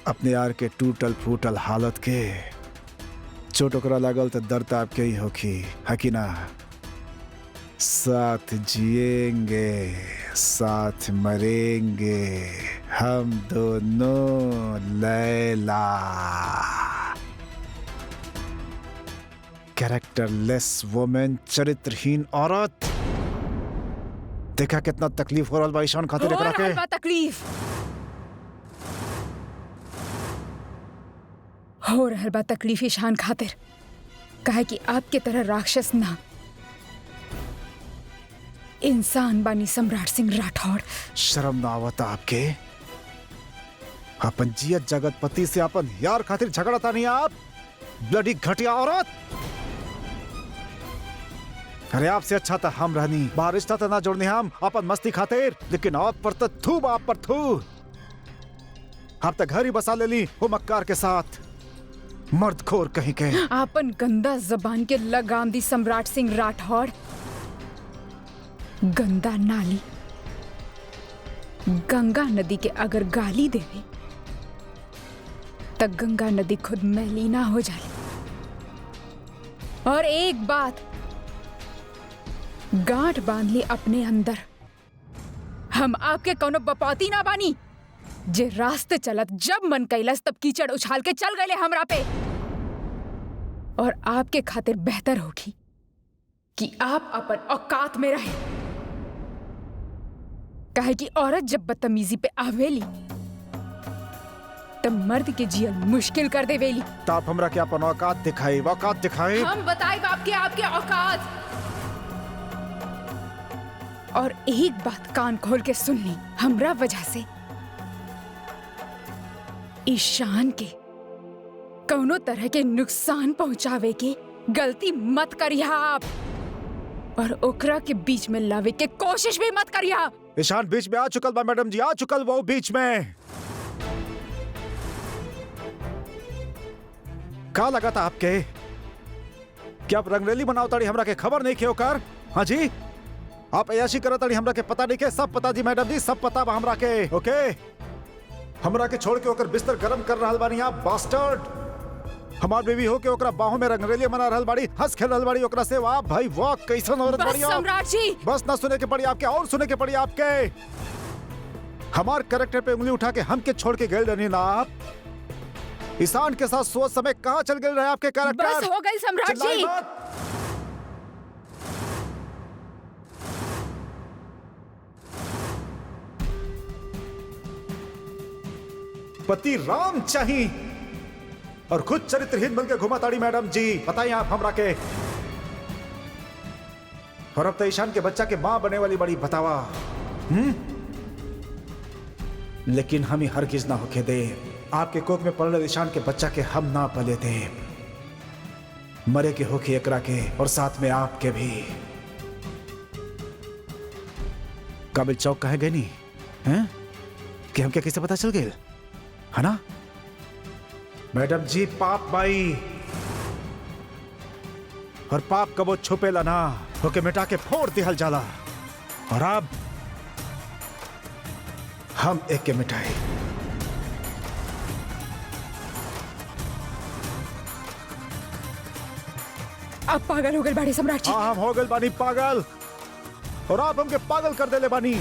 अपने यार के टूटल फूटल हालत के। चोट ओकरा लागल तो दर्द आपके ही होखी, है कि ना? साथ जिएंगे साथ मरेंगे, हम दोनों लैला। कैरेक्टरलेस वुमेन, चरित्रहीन औरत। देखा कितना तकलीफ हो रहा बा ईशान खातिर एकरा के। तकलीफ हो रहल बा तकलीफ ईशान खातिर, काहे कि आपके तरह राक्षस ना इंसान बानी सम्राट सिंह राठौर। शर्म ना आवता आपके? अपन जियत जगत पति से अपन यार खातिर झगड़ता नहीं आप, ब्लडी घटिया औरत। अरे आपसे अच्छा था हम रहनी, बाहर रिश्ता तो ना जोड़नी हम अपन मस्ती खातिर, लेकिन आप पर तो थू बाप पर थू। आप तो घर ही बसा ले ली वो मक्कार के साथ, मर्द खोर कहीं के। आपन गंदा जबान के लगाम दी सम्राट सिंह राठौर। गंदा नाली गंगा नदी के अगर गाली देवे तब गंगा नदी खुद मैली ना हो जाए। और एक बात गांठ बांध ली अपने अंदर, हम आपके कोनो बपौती ना बानी जे रास्ते चलत जब मन कैलस तब कीचड़ उछाल के चल गए हमरा पे। और आपके खातिर बेहतर होगी कि आप अपन औकात में रहे, काहे कि औरत जब बदतमीजी पे आवेली तब मर्द के जियल मुश्किल कर देवेली। तो आप हमरा के अपन औकात दिखाई, औकात दिखाई। हम बताए आपके आपके औकात। और एक बात कान खोल के सुन ली, हमरा वजह से ईशान के कौनो तरह के नुकसान पहुंचावे के गलती मत करिया आप, और ओकरा के बीच में लावे के कोशिश भी मत करिया। ईशान बीच में आ चुकल बा मैडम जी, आ चुकल वो बीच में। का लगा था आपके क्या आप रंगरेली बनाओ ताड़ी हमरा के खबर नहीं क्यों कर? हाँ जी, आप अयाशी करा ताड़ी हमरा के पता नहीं के? सब पता जी मैडम जी, सब पता बा हमरा के। ओके, हमरा के छोड़ के ओकर बिस्तर गरम कर रहल बानी आप बास्टर्ड। हमार बेबी हो के ओकरा बाहों में रंगरेली मना रहल बाड़ी, हंस खेल रहल बाड़ी ओकरा से। वाह भाई वाह, कैसन औरत बाड़ी आप। सम्राट जी बस ना सुने के पड़ी आपके, और सुने के पड़ी आपके। हमार कैरेक्टर पे उंगली उठा के हम के छोड़ के गए रहनी ना आप। ईशान के साथ सोच समय कहाँ चल गए रहे आपके कैरेक्टर? बस हो गई सम्राट चिल्लाई जी। मत। पति राम चाहिए और खुद चरित्रहीन बनके घुमा ताड़ी मैडम जी, बताइए आप हमरा के। और अब तो ईशान के बच्चा के मां बने वाली बड़ी बतावा। लेकिन हम ही हरगिज ना होके दे, आपके कोख में पड़े ईशान के बच्चा के हम ना पले दे। मरे के होके एकरा के और साथ में आपके भी। काबिल चौक कहे गए नहीं हैं कि हमके कैसे पता चल गए, है ना मैडम जी? पाप बाई, और पाप कबो छुपेला ना, होके मिटा के फोड़ दिहल जाला। और अब हम एक के मिटाए। आप पागल हो गए बाड़ी सम्राट जी। हाँ हम हो गए बानी पागल, और आप हमके पागल कर देले बानी।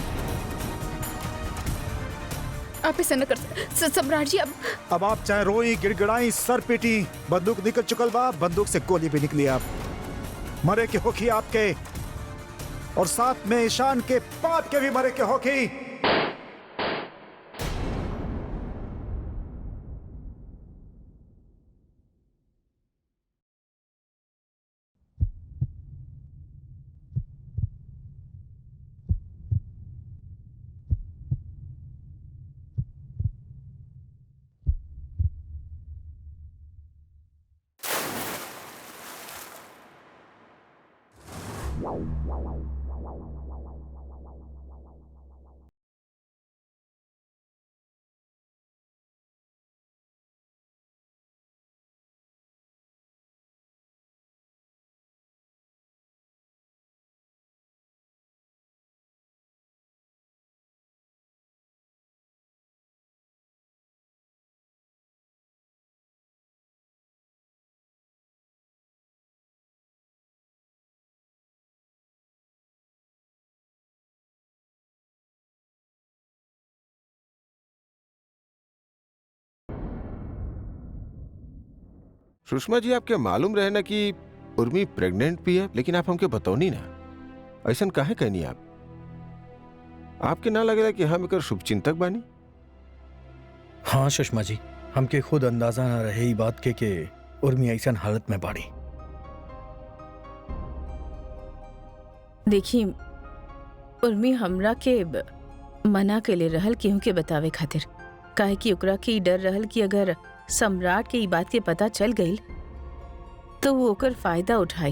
आप इसे न कर सम्राट जी। अब आप चाहे रोई गिड़गिड़ाई सर पीटी, बंदूक निकल चुकल बा, बंदूक से गोली भी निकली। आप मरे के होखी आपके, और साथ में ईशान के पाप के भी मरे के होखी। सुषमा जी, आपके मालूम रहे ना कि उर्मी प्रेग्नेंट भी है, लेकिन आप हमके बतौनी ना। ऐसा काहे कहनी आप? आपके ना लगेला कि हम एक शुभचिंतक बानी? हाँ सुषमा जी, हमके खुद अंदाजा ना रहे ई बात के उर्मी ऐसा हालत में बाड़ी। देखी, उर्मी हमरा के मना के ले रहल केहू के बतावे खातिर, काहे कि ओकरा के ई डर रहल कि अगर सम्राट के ई बात के पता चल गई तो वो ओकर फायदा उठाई।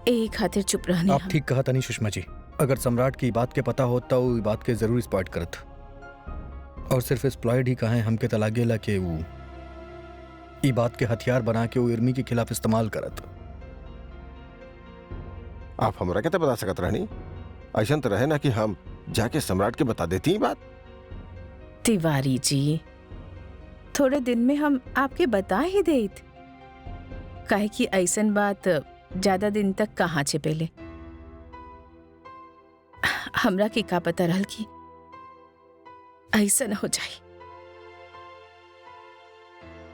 यही खातिर चुप रहने आप ठीक कहा तनी सुषमा जी, अगर सम्राट की बात के पता होता वो ई बात के जरूर स्पॉइट करत, और सिर्फ स्प्लॉइड ही कहे हमके तो लागेला कि वो ई बात के हथियार बना के वो उर्मी के खिलाफ इस्तेमाल करत। आप हमरा के तो बता सकत रहनी। ऐसा तो रहे ना कि हम जाके सम्राट के बता देती ही बात। तिवारी जी, थोड़े दिन में हम आपके बता ही देत, काहे कि ऐसन बात ज्यादा दिन तक कहाँ छिपेले। हमरा के का पता रहल कि ऐसा न हो जाए।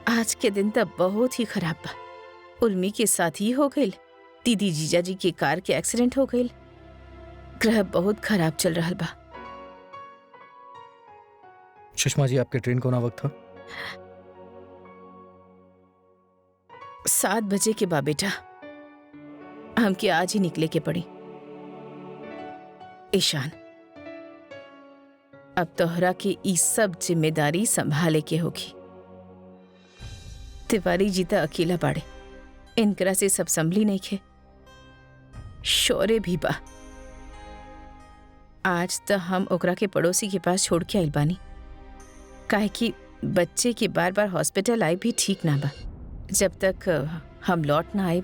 आज के दिन तब बहुत ही खराब बा। उर्मी के साथ ही हो गई, दीदी जीजा जी की कार के एक्सीडेंट हो गई, ग्रह बहुत खराब चल रहा बा। सुषमा जी, आपके ट्रेन कौन वक्त था? 7 बजे के बा बेटा, हमके आज ही निकले के पड़ी। ईशान, अब तोहरा की ई सब जिम्मेदारी संभाले के होगी। तिवारी जी तो अकेला बाड़े, इनकरा से सब संभली नहीं खे। शौर्य भी बा। आज तो हम ओकरा के पड़ोसी के पास छोड़ के आइल बानी, काहे कि बच्चे के बार बार हॉस्पिटल आए भी ठीक ना बा। जब तक हम लौट ना आए,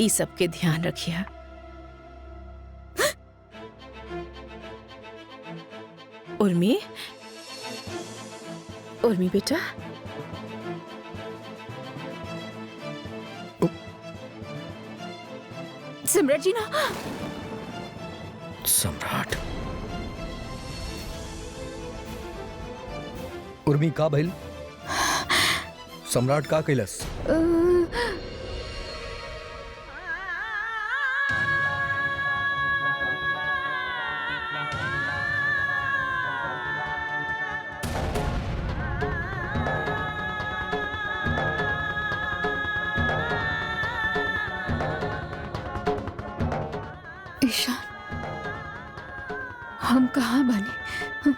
ई सब के ध्यान रखिया। उर्मी, उर्मी बेटा, सम्राट जी ना। सम्राट, उर्मी का भइल? सम्राट का कैलस? ईशान, हम कहाँ बने?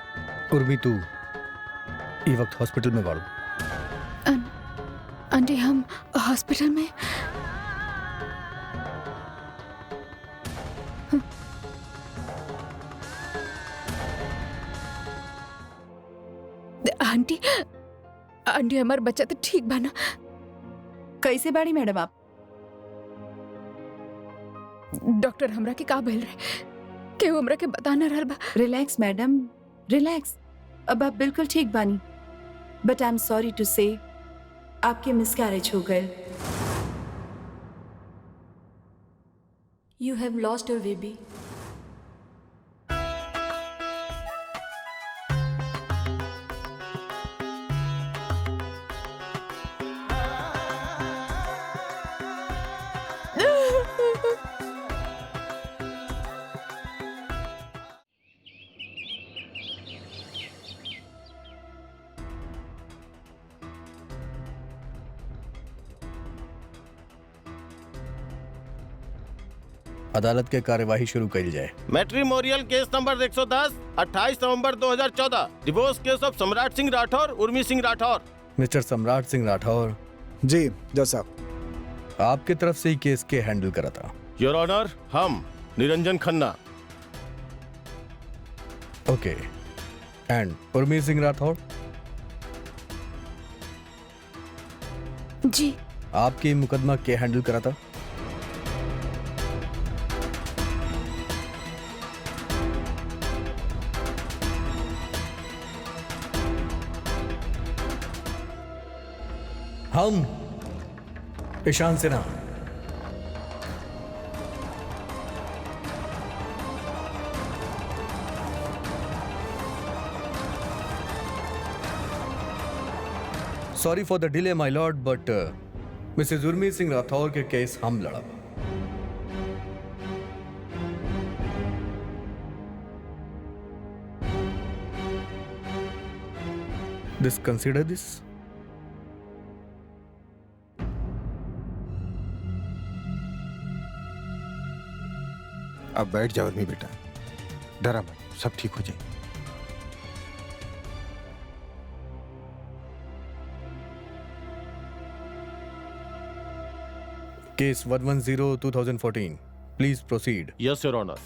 उर्मी, तू ई वक्त हॉस्पिटल में बाड़ू। आंटी, हम हॉस्पिटल में? आंटी, आंटी, हमारा बच्चा तो ठीक बना। कैसे बाड़ी मैडम आप? डॉक्टर हमरा के का भेल रहे, केहू हमरा के बता ना रहल बा। Relax madam, relax. अब आप बिल्कुल ठीक बानी, but I am sorry to say आपके मिसकैरेज हो गए। You have lost your baby. अदालत के कार्यवाही शुरू करी जाए। मैट्रिमोनियल केस नंबर 110, 28 नवंबर 2014, divorce case of Samrat Singh Rathore, Urmi Singh Rathore. Mister Samrat Singh Rathore ji जज साहब, आपके तरफ से ही केस के हैंडल करा था। योर ऑनर, हम निरंजन खन्ना। ओके, एंड उर्मी सिंह राठौर जी, आपके मुकदमा के हैंडल करा था। हम Ishaan Sinha sorry for the delay my lord, but Mrs Urmi Singh Rathore के केस हम लड़ब। This consider this. अब बैठ जाओ उर्मी बेटा, डरा मत, सब ठीक हो जाए। Case 110/2014, please proceed. Yes your honour.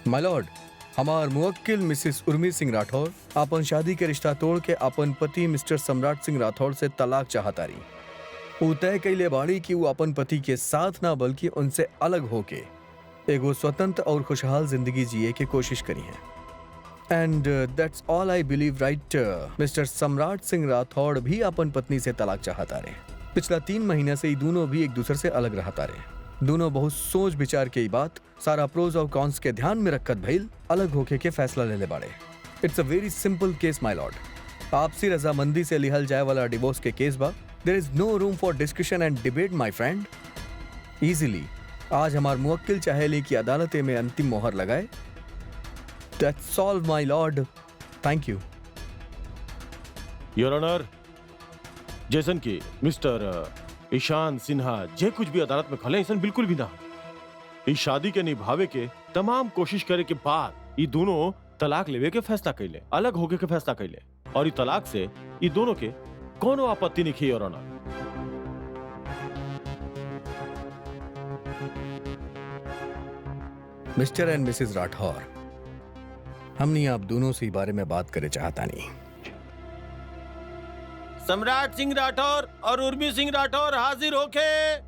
My lord, हमार मुवक्किल मिसेस उर्मी सिंह राठौर अपन शादी के रिश्ता तोड़ के अपन पति मिस्टर सम्राट सिंह राठौर से तलाक चाहतारी। ऊ तय कैले बाड़ी कि वो अपन पति के साथ ना बल्कि उनसे अलग होके एगो स्वतंत्र और खुशहाल जिंदगी जिए के कोशिश करी है। And that's all I believe, right? Mister Samrat Singh Rathod भी अपन पत्नी से तलाक चाहता रहे। पिछला 3 महीना से ये दोनों भी एक दूसरे से अलग रहता रहे। दोनों बहुत सोच विचार के बात सारा प्रोज और कॉन्स के ध्यान में रखत भइल अलग होके के फैसला ले बाड़े। It's a very simple case my Lord. आपसी रजामंदी से लिहल जाए वाला डिवोर्स के केस बा। There is no room for discussion and debate my friend. Easily आज हमार मुवक्किल चाहेले कि अदालते में अंतिम मोहर लगाए। That's all my lord, thank you. Your honour, जैसन कि मिस्टर ईशान सिन्हा जे कुछ भी अदालत में खले, ऐसा बिल्कुल भी ना। इस शादी के निभावे के तमाम कोशिश करे के बाद ये दोनों तलाक लेवे के फैसला कैले, अलग होके के फैसला कैले, और ये तलाक से ये दोनों के कोनो आपत्ति नहीं की। Your honour, mister and Mrs Rathore, हमने आप दोनों से बारे में बात करे चाहता नहीं। सम्राट सिंह राठौर और उर्मी सिंह राठौर हाजिर होके।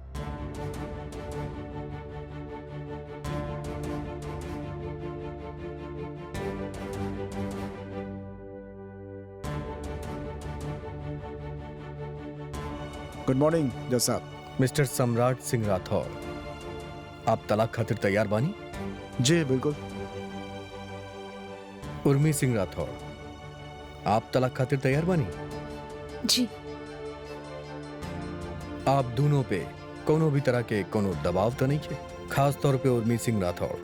गुड मॉर्निंग जज साहब। मिस्टर सम्राट सिंह राठौर, आप तलाक खातिर तैयार बानी? जी बिल्कुल। उर्मी सिंह राठौर, आप तलाक खातिर तैयार बानी? जी। आप दोनों पे कोनो भी तरह के कोनो दबाव तो नहीं है? खास तौर पे उर्मी सिंह राठौर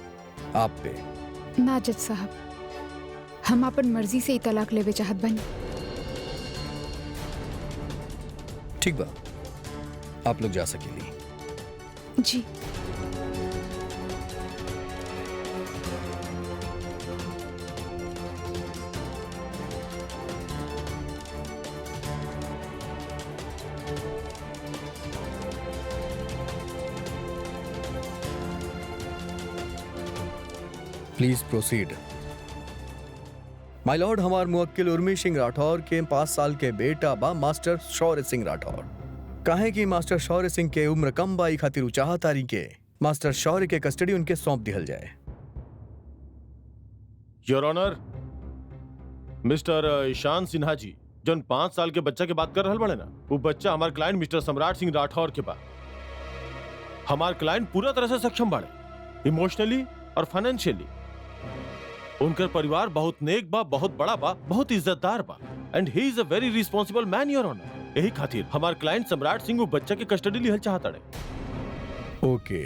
आप पे। ना जज साहब, हम अपन मर्जी से ही तलाक लेवे चाहत बनी। ठीक बा, आप लोग जा सकेली। जी। Please proceed. माय लॉर्ड, हमार मुवक्किल उर्मी सिंह राठौर के 5 साल के बेटा बा मास्टर शौर्य सिंह राठौर। काहे कि मास्टर शौर्य सिंह के उम्र कम बा, ई खातिर उ चाहतारी के मास्टर शौर्य के कस्टडी उनके सौंप दिहल जाए। Your honour, mister Ishaan Sinha ji जौन 5 साल के बच्चा के बात कर रहल बड़े ना, वो बच्चा हमार क्लाइंट मिस्टर सम्राट सिंह राठौर के बा। हमार क्लाइंट पूरा तरह से सक्षम बाड़े, इमोशनली और फाइनेंशियली। उनकर परिवार बहुत नेक बा, बहुत बड़ा बा, बहुत इज्जतदार बा, and he is a very responsible man your honour. यही खातिर हमार क्लाइंट सम्राट सिंह वो बच्चा के कस्टडी लिहल चाहता रहे। ओके,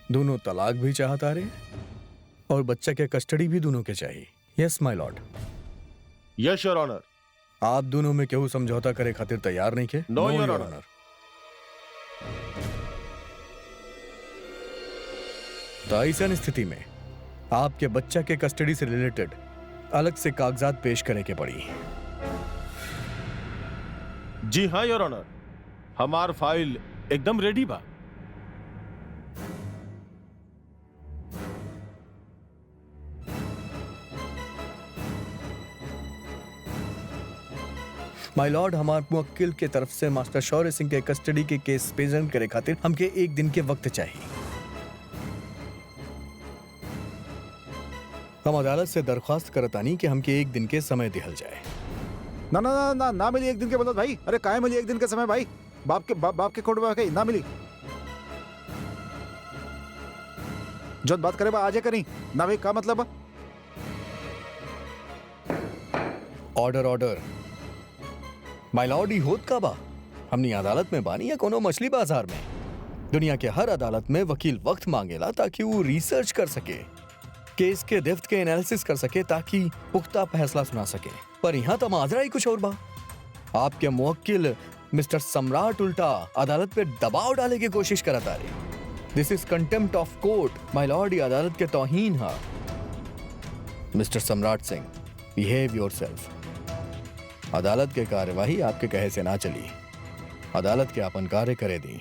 दोनों तलाक भी चाहता रहे और बच्चा के कस्टडी भी दोनों के चाहिए। Yes my lord. Yes your honour. आप दोनों में केहू समझौता करे खातिर तैयार नहीं के? No your honour. तो ऐसा स्थिति में आपके बच्चा के कस्टडी से रिलेटेड अलग से कागजात पेश करे के पड़ी। जी हाँ योर ऑनर, हमार फाइल एकदम रेडी बा। माय लॉर्ड, हमार मुवक्किल के तरफ से मास्टर शौर्य सिंह के कस्टडी के केस प्रेजेंट करे खातिर हमके 1 दिन के वक्त चाहिए। हम अदालत से दरख्वास्त करतानी कि हमके 1 दिन के समय दिहल जाए। ना ना ना ना ना मिली 1 दिन के बदौलत भाई। अरे काहे मिली 1 दिन का समय भाई? बाप के कोर्ट में कहीं ना मिली। जो बात करे बा आजे करी ना भाई, का मतलब बा? Order order. माय लॉर्ड, ई होत का बा? हमनी अदालत में बानी या कोनो मछली बाजार में? दुनिया के हर अदालत में वकील वक्त मांगेला ताकि वो रिसर्च कर सके, केस के डेप्थ के एनालिसिस कर सके, ताकि पुख्ता फैसला सुना सके। पर यहाँ तो माजरा ही कुछ और बा। आपके मुवक्किल मिस्टर सम्राट उल्टा अदालत पे दबाव डाले की कोशिश करता रहे। This is contempt of court my lord, ये अदालत के तौहीन है। Mister Samrat Singh, behave yourself. अदालत के कार्यवाही आपके कहे से ना चली। अदालत के अपन कार्य करे दी,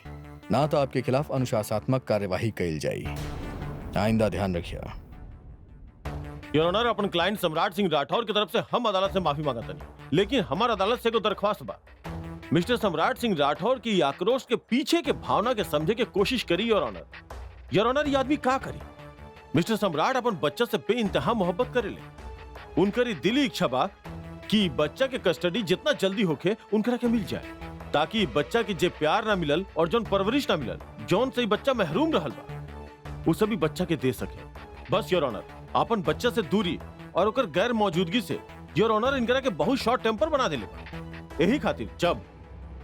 ना तो आपके खिलाफ अनुशासनात्मक कार्यवाही कईल जाई। आइंदा ध्यान रखिए। योर ऑनर, अपन क्लाइंट सम्राट सिंह राठौर की तरफ से हम अदालत से माफी मांगता नहीं, लेकिन हमारा अदालत से कोई दरख्वास्त बा। मिस्टर सम्राट सिंह राठौर की आक्रोश के पीछे के भावना के समझे के कोशिश करी। योर ऑनर, ये आदमी का करी? मिस्टर सम्राट अपन बच्चा से बेइंतहा मोहब्बत करेले। उनकरी दिली इच्छा बा कि बच्चा के कस्टडी जितना जल्दी होके उनकरा के मिल जाए, ताकि बच्चा के जे प्यार ना मिलल और जौन परवरिश ना मिलल, जौन से बच्चा महरूम रहल बा, वो सभी बच्चा के दे सके। बस योर ऑनर, अपन बच्चा से दूरी और ओकर गैर मौजूदगी से योर ऑनर इनकरा के बहुत शॉर्ट टेम्पर बना देले। यही खातिर जब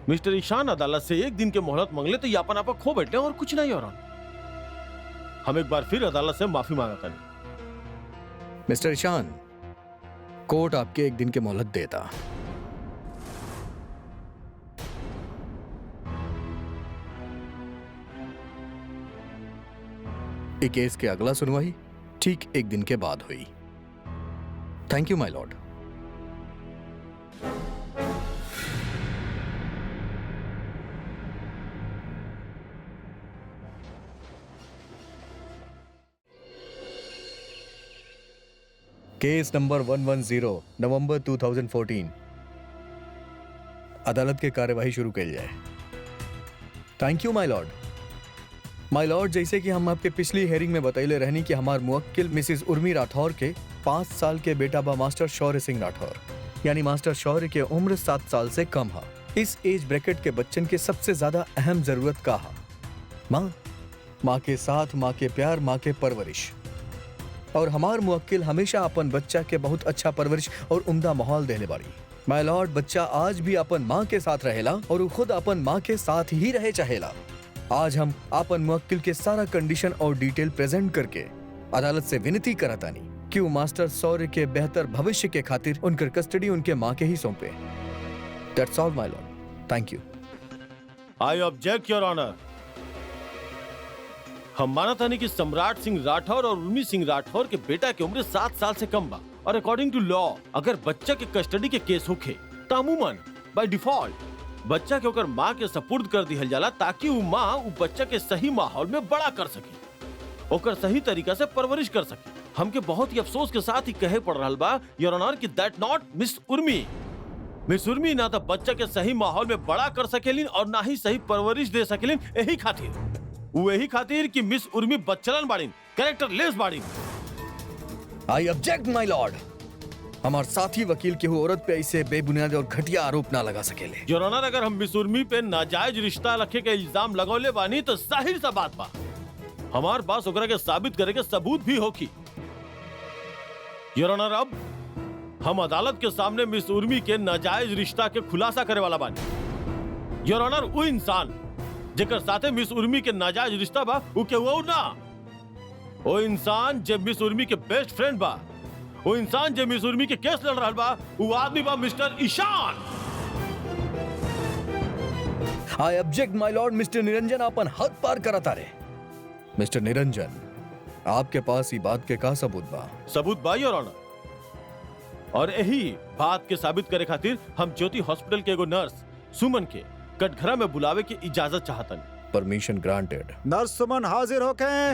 मिस्टर ईशान अदालत से एक दिन के मोहलत मांगले तो ये अपन आपा खो बैठे और कुछ नहीं। योर ऑनर, हम एक बार फिर अदालत से माफी मांगता नहीं। मिस्टर ईशान, कोर्ट आपके एक दिन के मोहलत देता। इस केस के अगला सुनवाई ठीक एक दिन के बाद हुई। Thank you my Lord. Case number 110, नवंबर 2014। अदालत के कार्यवाही शुरू करी जाए। Thank you my Lord. My Lord, जैसे कि हम आपके पिछली हेयरिंग में बतैले रहनी कि हमार मुवक्किल मिसिस उर्मी राठौर के 5 साल के बेटा बा मास्टर शौर्य सिंह राठौर, यानी मास्टर शौर्य के उम्र 7 साल से कम है। इस एज ब्रैकेट के बच्चन के सबसे ज्यादा अहम जरूरत का है? माँ के साथ, माँ के प्यार, माँ के परवरिश। और हमार मुवक्किल हमेशा अपन बच्चा के बहुत अच्छा परवरिश और उम्दा माहौल देले बारी। माय लॉर्ड, बच्चा आज भी अपन माँ के साथ रहेला और वो खुद अपन माँ के साथ ही रहे चाहेला। आज हम अपन मुवक्किल के सारा कंडीशन और डिटेल प्रेजेंट करके अदालत से विनती करतानी कि वो मास्टर शौर्य के बेहतर भविष्य के खातिर उनकर कस्टडी उनके माँ के ही सौंपे। That's all my lord. Thank you. I object your honour. हम मानता नहीं कि सम्राट सिंह राठौर और उर्मी सिंह राठौर के बेटा की उम्र 7 साल से कम बा, और अकॉर्डिंग टू लॉ अगर बच्चा के कस्टडी के केस होखे तो अमूमन बाय डिफॉल्ट बच्चा के ओकर माँ के सपुर्द कर दिहल जाला, ताकि वो माँ वो बच्चा के सही माहौल में बड़ा कर सके, ओकर सही तरीका से परवरिश कर सके। हमके बहुत ही अफसोस के साथ ही कहे पड़ रहा बा योर ऑनर कि दैट नॉट मिस उर्मी। मिस उर्मी ना तो बच्चा के सही माहौल में बड़ा कर सकेलिन और ना ही सही परवरिश दे सकेलिन। यही खातिर कि मिस उर्मी बच्चलन बाड़ीन, कैरेक्टरलेस बाड़ीन। आई ऑब्जेक्ट माय लॉर्ड। हमार साथी वकील के औरत पे ऐसे बेबुनियाद और घटिया आरोप ना लगा सकेले। योर ऑनर, अगर हम मिस उर्मी पे नाजायज रिश्ता रखे के इल्जाम लगौले बानी तो जाहिर सा बात बा हमार पास ओकरा के साबित करे के सबूत भी होखी। योर ऑनर, अब हम अदालत के सामने मिस उर्मी के नाजायज रिश्ता के खुलासा करे वाला बानी। योर ऑनर, वो इंसान जेकर साथे मिस उर्मी के नाजायज रिश्ता बा वो के वो ना, वो इंसान जे मिस उर्मी के बेस्ट फ्रेंड बा, वो इंसान जे मिस उर्मी के केस लड़ रहा बा, वो आदमी बा mister Ishaan. I object my lord. Mister Niranjan अपन हद पार करता रे। मिस्टर निरंजन, आपके पास ये बात के का सबूत बा? सबूत बा योर ऑनर, और यही बात के साबित करे खातिर हम ज्योति हॉस्पिटल के एगो नर्स सुमन के कटघरा में बुलावे की इजाजत चाहतन। Permission granted. नर्स सुमन हाजिर होके।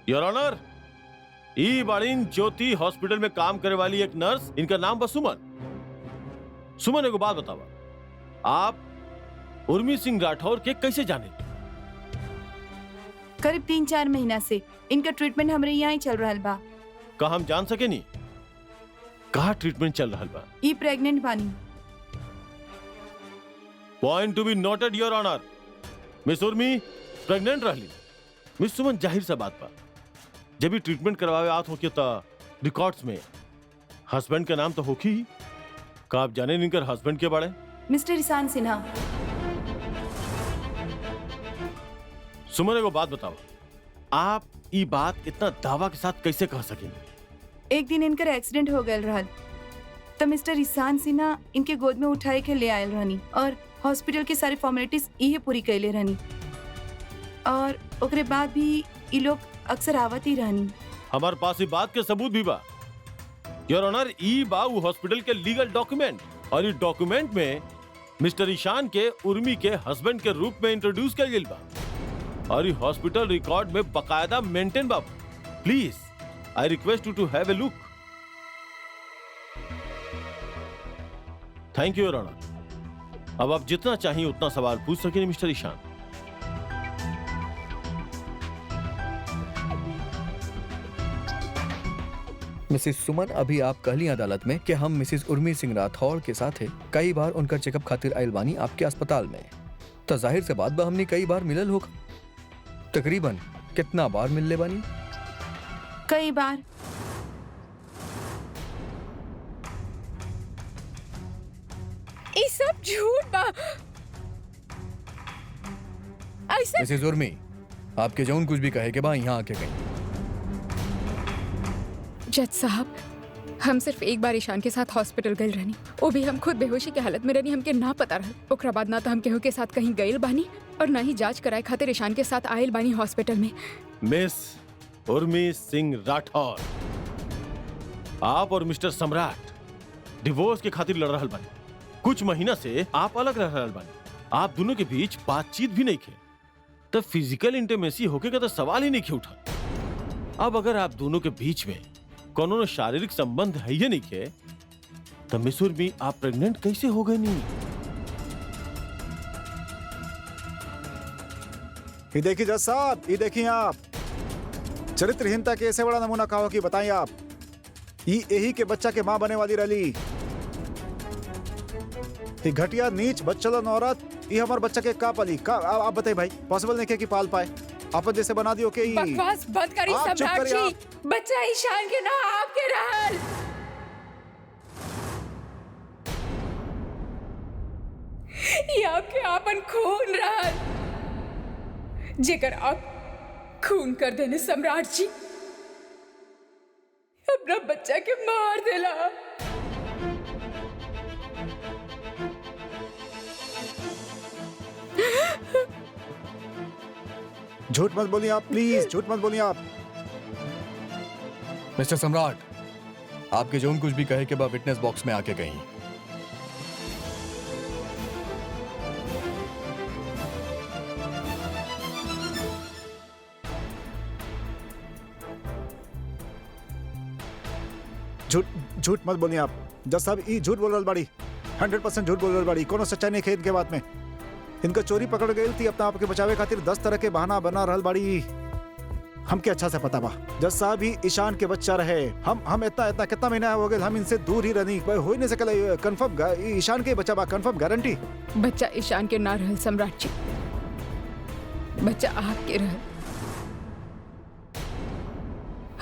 योर ऑनर, ई बाड़ीन ज्योति हॉस्पिटल में काम करे वाली एक नर्स, इनका नाम बा सुमन। सुमन, एगो बात बतावा, आप उर्मी सिंह राठौर के कैसे जाने? करीब 3-4 महीना से इनका ट्रीटमेंट हमरे यहाँ ही चल रहा बा। का हम जान सके नी कहा ट्रीटमेंट चल रहा बा? ई प्रेग्नेंट बानी। Point to be noted your honour. Miss Urmi pregnant रहली। मिस सुमन, जाहिर सा बात बा जब भी ट्रीटमेंट करवावे आत हो के ता रिकॉर्ड्स में हस्बैंड का नाम तो होखी ही। का आप जाने नहीं कर हस्बैंड के बारे? मिस्टर ईशान सिन्हा। सुमन को बात बताओ, आप ये बात इतना दावा के साथ कैसे कह सकेंगे? एक दिन इनकर एक्सीडेंट हो गयल रहल तो मिस्टर ईशान सिन्हा इनके गोद में उठाए के ले आयल रहनी और हॉस्पिटल की सारी फॉर्मेलिटीज इहे पूरी कैले रहनी और ओकरे बाद भी ये लोग अक्सर आवत ही रहनी। हमारे पास ये बात के सबूत भी बा योर ऑनर। ई बा वो हॉस्पिटल के लीगल डॉक्यूमेंट और ये डॉक्यूमेंट में मिस्टर ईशान के उर्मी के हस्बैंड के रूप में इंट्रोड्यूस किया गया बा और ये हॉस्पिटल रिकॉर्ड में बकायदा मेंटेन बा। Please I request you to have a look. Thank you your honour. अब आप जितना चाहिए उतना सवाल पूछ सकें मिस्टर ईशान। मिसिस सुमन, अभी आप कहली अदालत में कि हम मिसिस उर्मी सिंह राठौड़ के साथ है कई बार उनका चेकअप खातिर आयल बानी आपके अस्पताल में। तो जाहिर से बात बा हमने कई बार मिलल होगा। तकरीबन कितना बार मिलले बानी? कई बार। ये सब झूठ बा। ऐसा मिसिस उर्मी, आपके जौन कुछ भी कहे के बा यहाँ आके कहीं। जज साहब, हम सिर्फ एक बार ईशान के साथ हॉस्पिटल गए रहनी, वो भी हम खुद बेहोशी के हालत में रहनी, हमके ना पता रहल। ओकरा बाद ना तो हम केहू के साथ कहीं गइल बानी और ना ही जांच कराए खातिर ईशान के साथ आयल बानी हॉस्पिटल में। मिस उर्मी सिंह राठौर, आप और मिस्टर सम्राट डिवोर्स के खातिर लड़ रहल बानी। कुछ महीना से आप अलग रह रहल बानी। आप दोनों के बीच बातचीत भी नहीं खे, तब फिजिकल इंटीमेसी होके का तो सवाल ही नहीं खे उठा। अब अगर आप दोनों के बीच में कोनो शारीरिक संबंध है ही नहीं खे, तो मिस उर्मी आप प्रेग्नेंट कैसे हो गई? नहीं, ये देखिए जज साहब, ये देखिए आप, चरित्रहीनता के ऐसे बड़ा नमूना कहा कि बताइए आप, ये यही के बच्चा के माँ बने वाली रली। ये घटिया नीच बच्चलन औरत ये हमारे बच्चा के का पाली का? आप बताइए भाई, पॉसिबल नहीं कि पाल पाए? आप जैसे बना दियो के बकवास बंद करी आप चुप सम्राट करिए जी। बच्चा ईशान के ना आपके रहल। ये आपके आपन खून रहल, जेकर आप खून कर देने सम्राट जी अपना बच्चा के मार देला। झूठ मत बोलिए आप, प्लीज झूठ मत बोलिए आप। मिस्टर सम्राट, आपके जौन कुछ भी कहे के बाद विटनेस बॉक्स में आके कहीं। झूठ मत बोलिए आप। जज साहब ये झूठ बोल रहा बाड़ी, 100% झूठ बोल रहा बाड़ी। कोनो सच्चाई नहीं है इनके बात में। इनका चोरी पकड़ गई थी, अपना आपके बचावे खातिर 10 तरह के बहाना बना रहल बाड़ी। हमके अच्छा से पता बा जज साहब ही ईशान के बच्चा रहे। हम इतना कितना महीना हो गए हम इनसे दूर ही रहनी, हो ही नहीं सकल। कंफर्म ईशान के बच्चा बा, कंफर्म गारंटी। बच्चा ईशान के ना रहल सम्राट जी, बच्चा आपके रहल।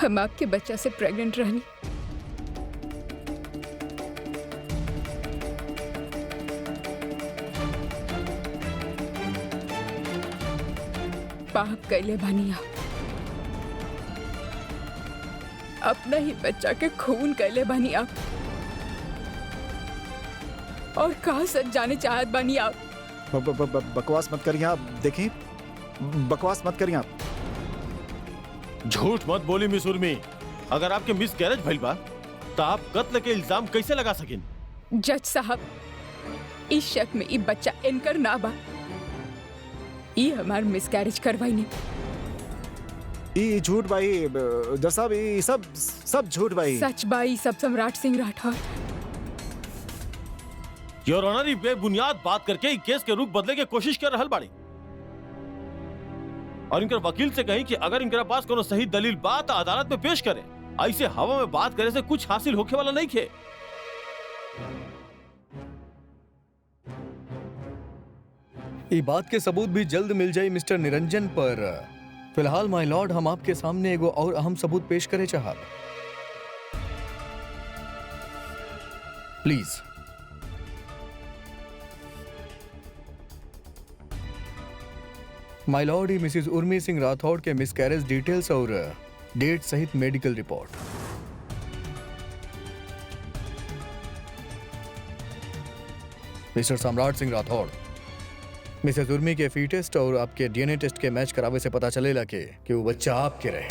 हम आपके बच्चा से प्रेग्नेंट रहनी। पाप कैले बानी आप, अपना ही बच्चा के खून कैले बानी आप, और कहा सच जाने चाहत बानी आप। बकवास मत करिए आप। देखिए बकवास मत करिए आप। झूठ मत बोली मिस उर्मी। अगर आपके मिस कैरेज भइल बा तो आप कत्ल के इल्जाम कैसे लगा सकें? जज साहब, इस शक में ई बच्चा इनकर ना बा। ई हमार मिसकैरेज करवाई ने। ये झूठ भाई जज साहब, ये सब झूठ भाई। सच बाई सब सम्राट सिंह राठौर। योर ऑनर, बेबुनियाद बात करके केस के रुख बदले की कोशिश कर रहल बाड़ी और इनकर वकील से कहीं कि अगर इनके पास कोनो सही दलील बात अदालत में पेश करे। ऐसे हवा में बात करे से कुछ हासिल होके वाला नहीं खे। ये बात के सबूत भी जल्द मिल जाए मिस्टर निरंजन, पर फिलहाल माय लॉर्ड, हम आपके सामने एगो और अहम सबूत पेश करे चाहब। Please. My Lord, he Mrs Urmi Singh Rathore के मिसकैरेज डिटेल्स और डेट सहित medical report. Mister Samrat Singh Rathore, Mrs उर्मी के फी टेस्ट और आपके डीएनए टेस्ट के मैच करावे से पता चलेला कि वो बच्चा आपके रहे।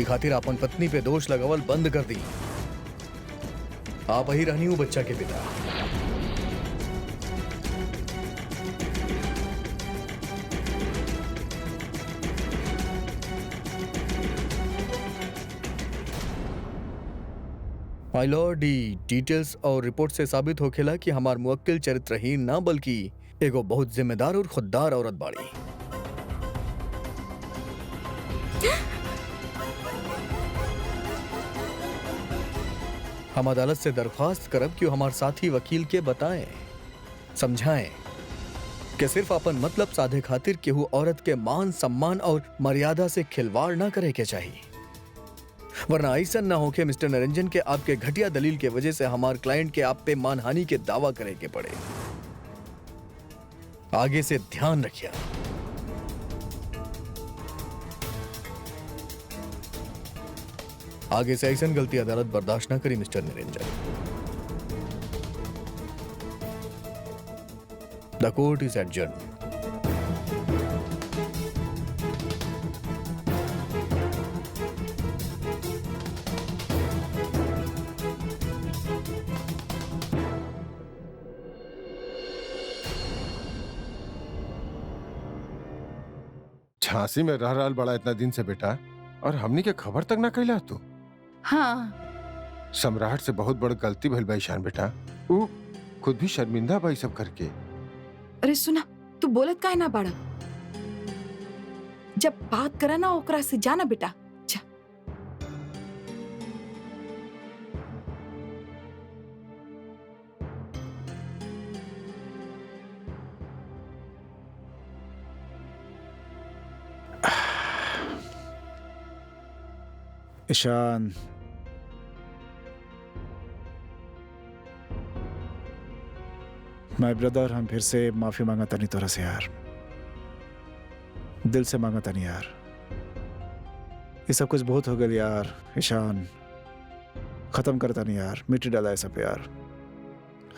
ई खातिर अपन पत्नी पे दोष लगावल बंद कर दी। आप ही रहनी हूं बच्चा के पिता। माय लॉर्ड, डिटेल्स और रिपोर्ट से साबित होखेला कि हमार मुवक्किल चरित्रहीन ना बल्कि एगो बहुत जिम्मेदार और खुददार औरत बाड़ी। हम अदालत से दरख्वास्त करब कि हमार साथी वकील के बताएं, समझाएं कि सिर्फ अपन मतलब साधे खातिर केहू औरत के मान, सम्मान और मर्यादा से खिलवाड़ ना करे के चाहिए, वरना ऐसा ना हो कि मिस्टर निरंजन के आपके घटिया दलील के वजह से हमार क्लाइंट के आप पे मानहानि के दावा करे के पड़े। आगे से ध्यान रखिए। आगे से ऐसा गलती अदालत बर्दाश्त ना करी mister Niranjan. The court is adjourned. Jhansi में रह रहा बड़ा इतना दिन से बेटा, और हमनी के खबर तक ना कैला तू। हाँ, सम्राट से बहुत बड़ गलती भइल बा ईशान बेटा। वो खुद भी शर्मिंदा बा ई सब करके। अरे सुना, तू बोलत काहे ना बाड़ा? जब बात करा ना ओकरा से जाना बेटा। जा। ईशान, माय ब्रदर, हम फिर से माफी मांगता नहीं तोरा से यार, दिल से मांगता नहीं यार। ये सब कुछ बहुत हो गया यार। ईशान, खत्म करता नहीं यार, मिट्टी डाला है सब यार।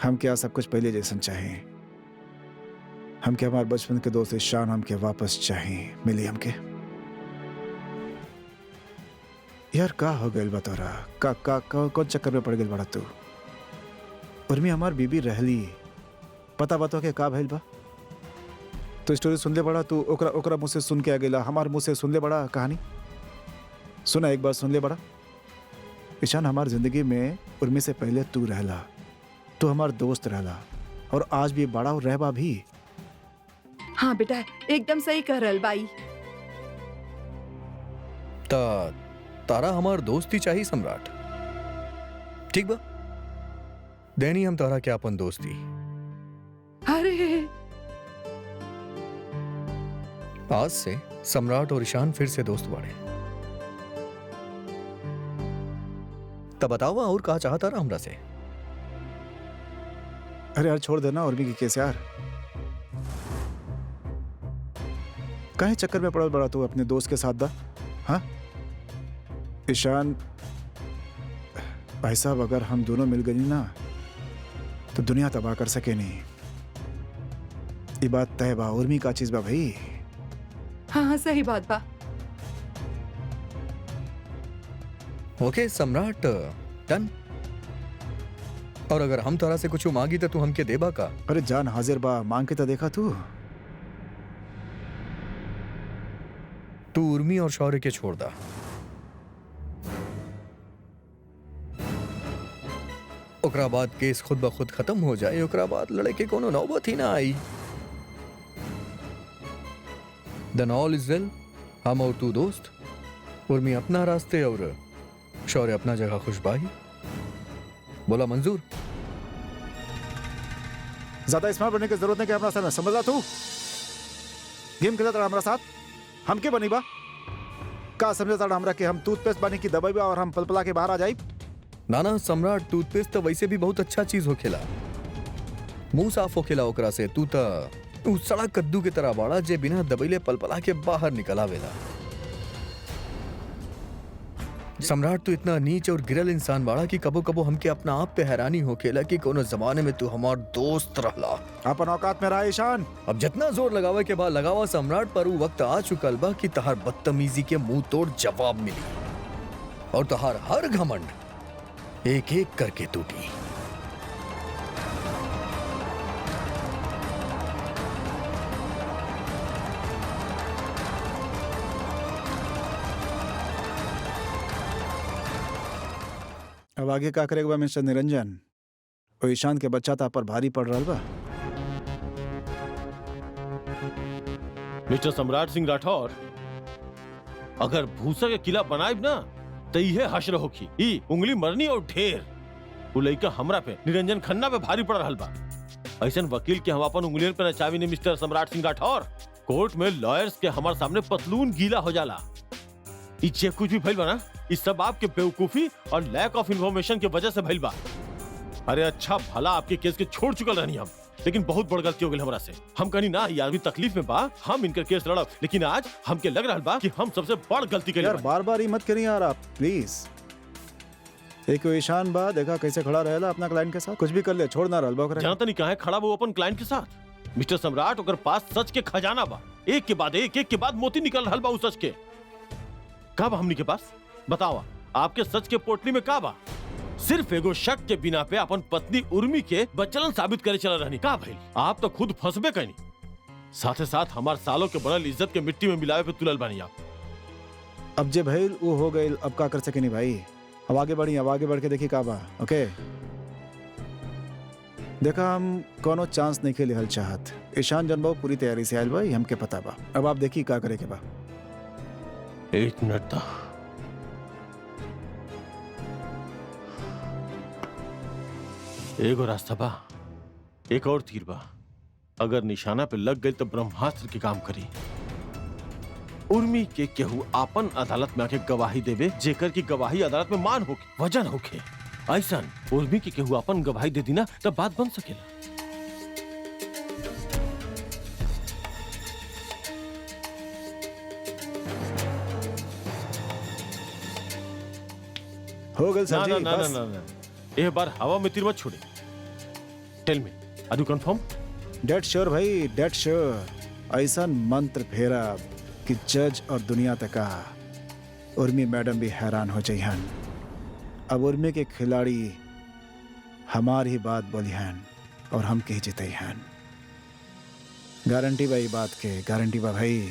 हम क्या सब कुछ पहले जैसन चाहें। हम क्या हमारे बचपन के दोस्त ईशान हमके वापस चाहें, मिली हमके। यार का हो गइल बा तोरा? का कौन चक्कर में पड़ गइल बड़ा तू? उर्मी हमार बीबी रहली, पता बातों के का भइल बा? तो स्टोरी सुन ले बड़ा तू, ओकरा मुंह से सुन के आ गेला, हमार मुंह से सुन ले बड़ा कहानी। सुना, एक बार सुन ले बड़ा। ईशान, हमार जिंदगी में उर्मी से पहले तू रहला, तू हमार दोस्त रहला, और आज भी बड़ा और रहबा भी। हाँ बेटा, एकदम सही कह रहल बाई। तारा हमार दोस्ती चाहिए सम्राट, ठीक बा? देनी हम तारा क्या अपन दोस्ती। अरे आज से सम्राट और ईशान फिर से दोस्त बाड़े। तब बताओ और कहा चाहता रहा हमरा से? अरे यार छोड़ देना उर्मी की केस यार। काहे चक्कर में पड़ा बड़ा तू अपने दोस्त के साथ दा? हाँ ईशान भाई साहब, अगर हम दोनों मिल गई ना तो दुनिया तबाह कर सके नहीं। ये बात तय बा। उर्मी का चीज बा भाई। हाँ सही बात बा। ओके सम्राट, डन। और अगर हम तारा से कुछ मांगी तो तू हमके देबा का? अरे जान हाजिर बा, मांग के तो देखा तू। तू उर्मी और शौर्य के छोड़ दा। ओकरा बाद केस खुद ब खुद खत्म हो जाए। ओकरा बाद लड़े के कोनो नौबत ही ना आई। देन ऑल इज वेल। हम और तू दोस्त, उर्मी अपना रास्ते और शौर्य अपना जगह खुशबाही। बोला मंजूर? ज्यादा स्मार्ट बनने की जरूरत नहीं कि हमारा साथ समझ तू गेम खेला था हमारा साथ हम के बनी बा का समझा था हमरा कि हम टूथपेस्ट बने की दबाई बा और हम पलपला के बाहर आ जाई। नाना सम्राट टूथपेस्ट तो वैसे भी बहुत अच्छा चीज होखेला, मुंह साफ होखेला ओकरा से। तू तो सड़ा कद्दू के तरह बाड़ा जे बिना दबैले पलपला के बाहर निकल आवेला। सम्राट तू इतना नीच और गिरल इंसान बाड़ा कि कबो कबो हमके अपना आप पे हैरानी होखेला कि कोनो जमाने में तू हमार दोस्त रहला। अपन औकात में रहा ईशान। अब जितना जोर लगावे के बाद लगावा सम्राट, पर वो वक्त आ चुकल बा कि तहार बदतमीजी के मुंह तोड़ जवाब मिली और तहार हर घमंड एक एक करके टूटी। अब आगे का करेगा मिस्टर निरंजन? वो ईशान के बच्चा था पर भारी पड़ रहा बा। मिस्टर सम्राट सिंह राठौर, अगर भूसा के किला बनाइब ना तो इहे हश्र होखी। ई उंगली मरनी और ढेर। वो लइका हमरा पे निरंजन खन्ना पे भारी पड़ रहल बा। ऐसन वकील के हम अपन उंगलियन पे नचावी ने मिस्टर सम्राट सिंह राठौर। कोर्ट में लॉयर्स के हमारे सामने पतलून गीला हो जाला। ई जे कुछ भी भइल बा ना, इस सब आपके बेवकूफी और लैक ऑफ इन्फॉर्मेशन की वजह से भइल बा। अरे अच्छा भला आपके केस के छोड़ चुकल रहनी हम, लेकिन बहुत बड़ गलती हो गई हमरा से। हम कहनी ना ये आदमी तकलीफ में बा, हम इनकर केस लड़ब, लेकिन आज हमके लग रहा बा कि हम सबसे बड़ गलती कर यार बार बार ही मत करिए यार आप प्लीज। एक ईशान बा देखा कैसे खड़ा रहेला अपना क्लाइंट के साथ, कुछ भी कर ले छोड़ ना रहल बा ओकरा। जानता नहीं कहां है खड़ा वो अपन क्लाइंट के साथ। मिस्टर सम्राट ओकर पास सच के खजाना बा, एक के बाद मोती निकल रहल बा उस सच के। का बा हमनी के पास बतावा, आपके सच के पोटली में का बा? सिर्फ एगो शक के बिना पे अपन पत्नी उर्मी के बच्चलन साबित करे चला रहनी। का भइल? आप तो खुद फंसबे कहीं, साथे साथ हमार सालों के बनल इज्जत के मिट्टी में मिलावे पे तुलल बनी आप। अब जे भइल वो हो गइल, अब का कर सके नहीं भाई। अब आगे बढ़ी, अब आगे बढ़ के देखी का बा। ओके देखा हम कोनो चांस नहीं खेले हल चाहत। ईशान जनबाऊ पूरी तैयारी से आयल भाई, हमके पता बा। अब आप देखी का करे के बा। एक मिनट था, एगो रास्ता बा, एक और तीर बा। अगर निशाना पे लग गई तो ब्रह्मास्त्र के काम करी। उर्मी के केहू आपन अदालत में आके गवाही देवे, जेकर की गवाही अदालत में मान होके वजन होके। ऐसा उर्मी के केहू आपन गवाही दे दी ना तब बात बन सकेला। हो गइल ना सर ना जी ना बस। ना ना, एक बार हवा में तीर मत छोड़े। Tell me, are you confirm? Date sure भाई, डेट श्योर। ऐसा मंत्र फेरा कि जज और दुनिया तक का उर्मी मैडम भी हैरान हो जाइहन। अब उर्मी के खिलाड़ी हमारी ही बात बोलिहन और हम के जीते हन। गारंटी भाई बात के, गारंटी बा भाई।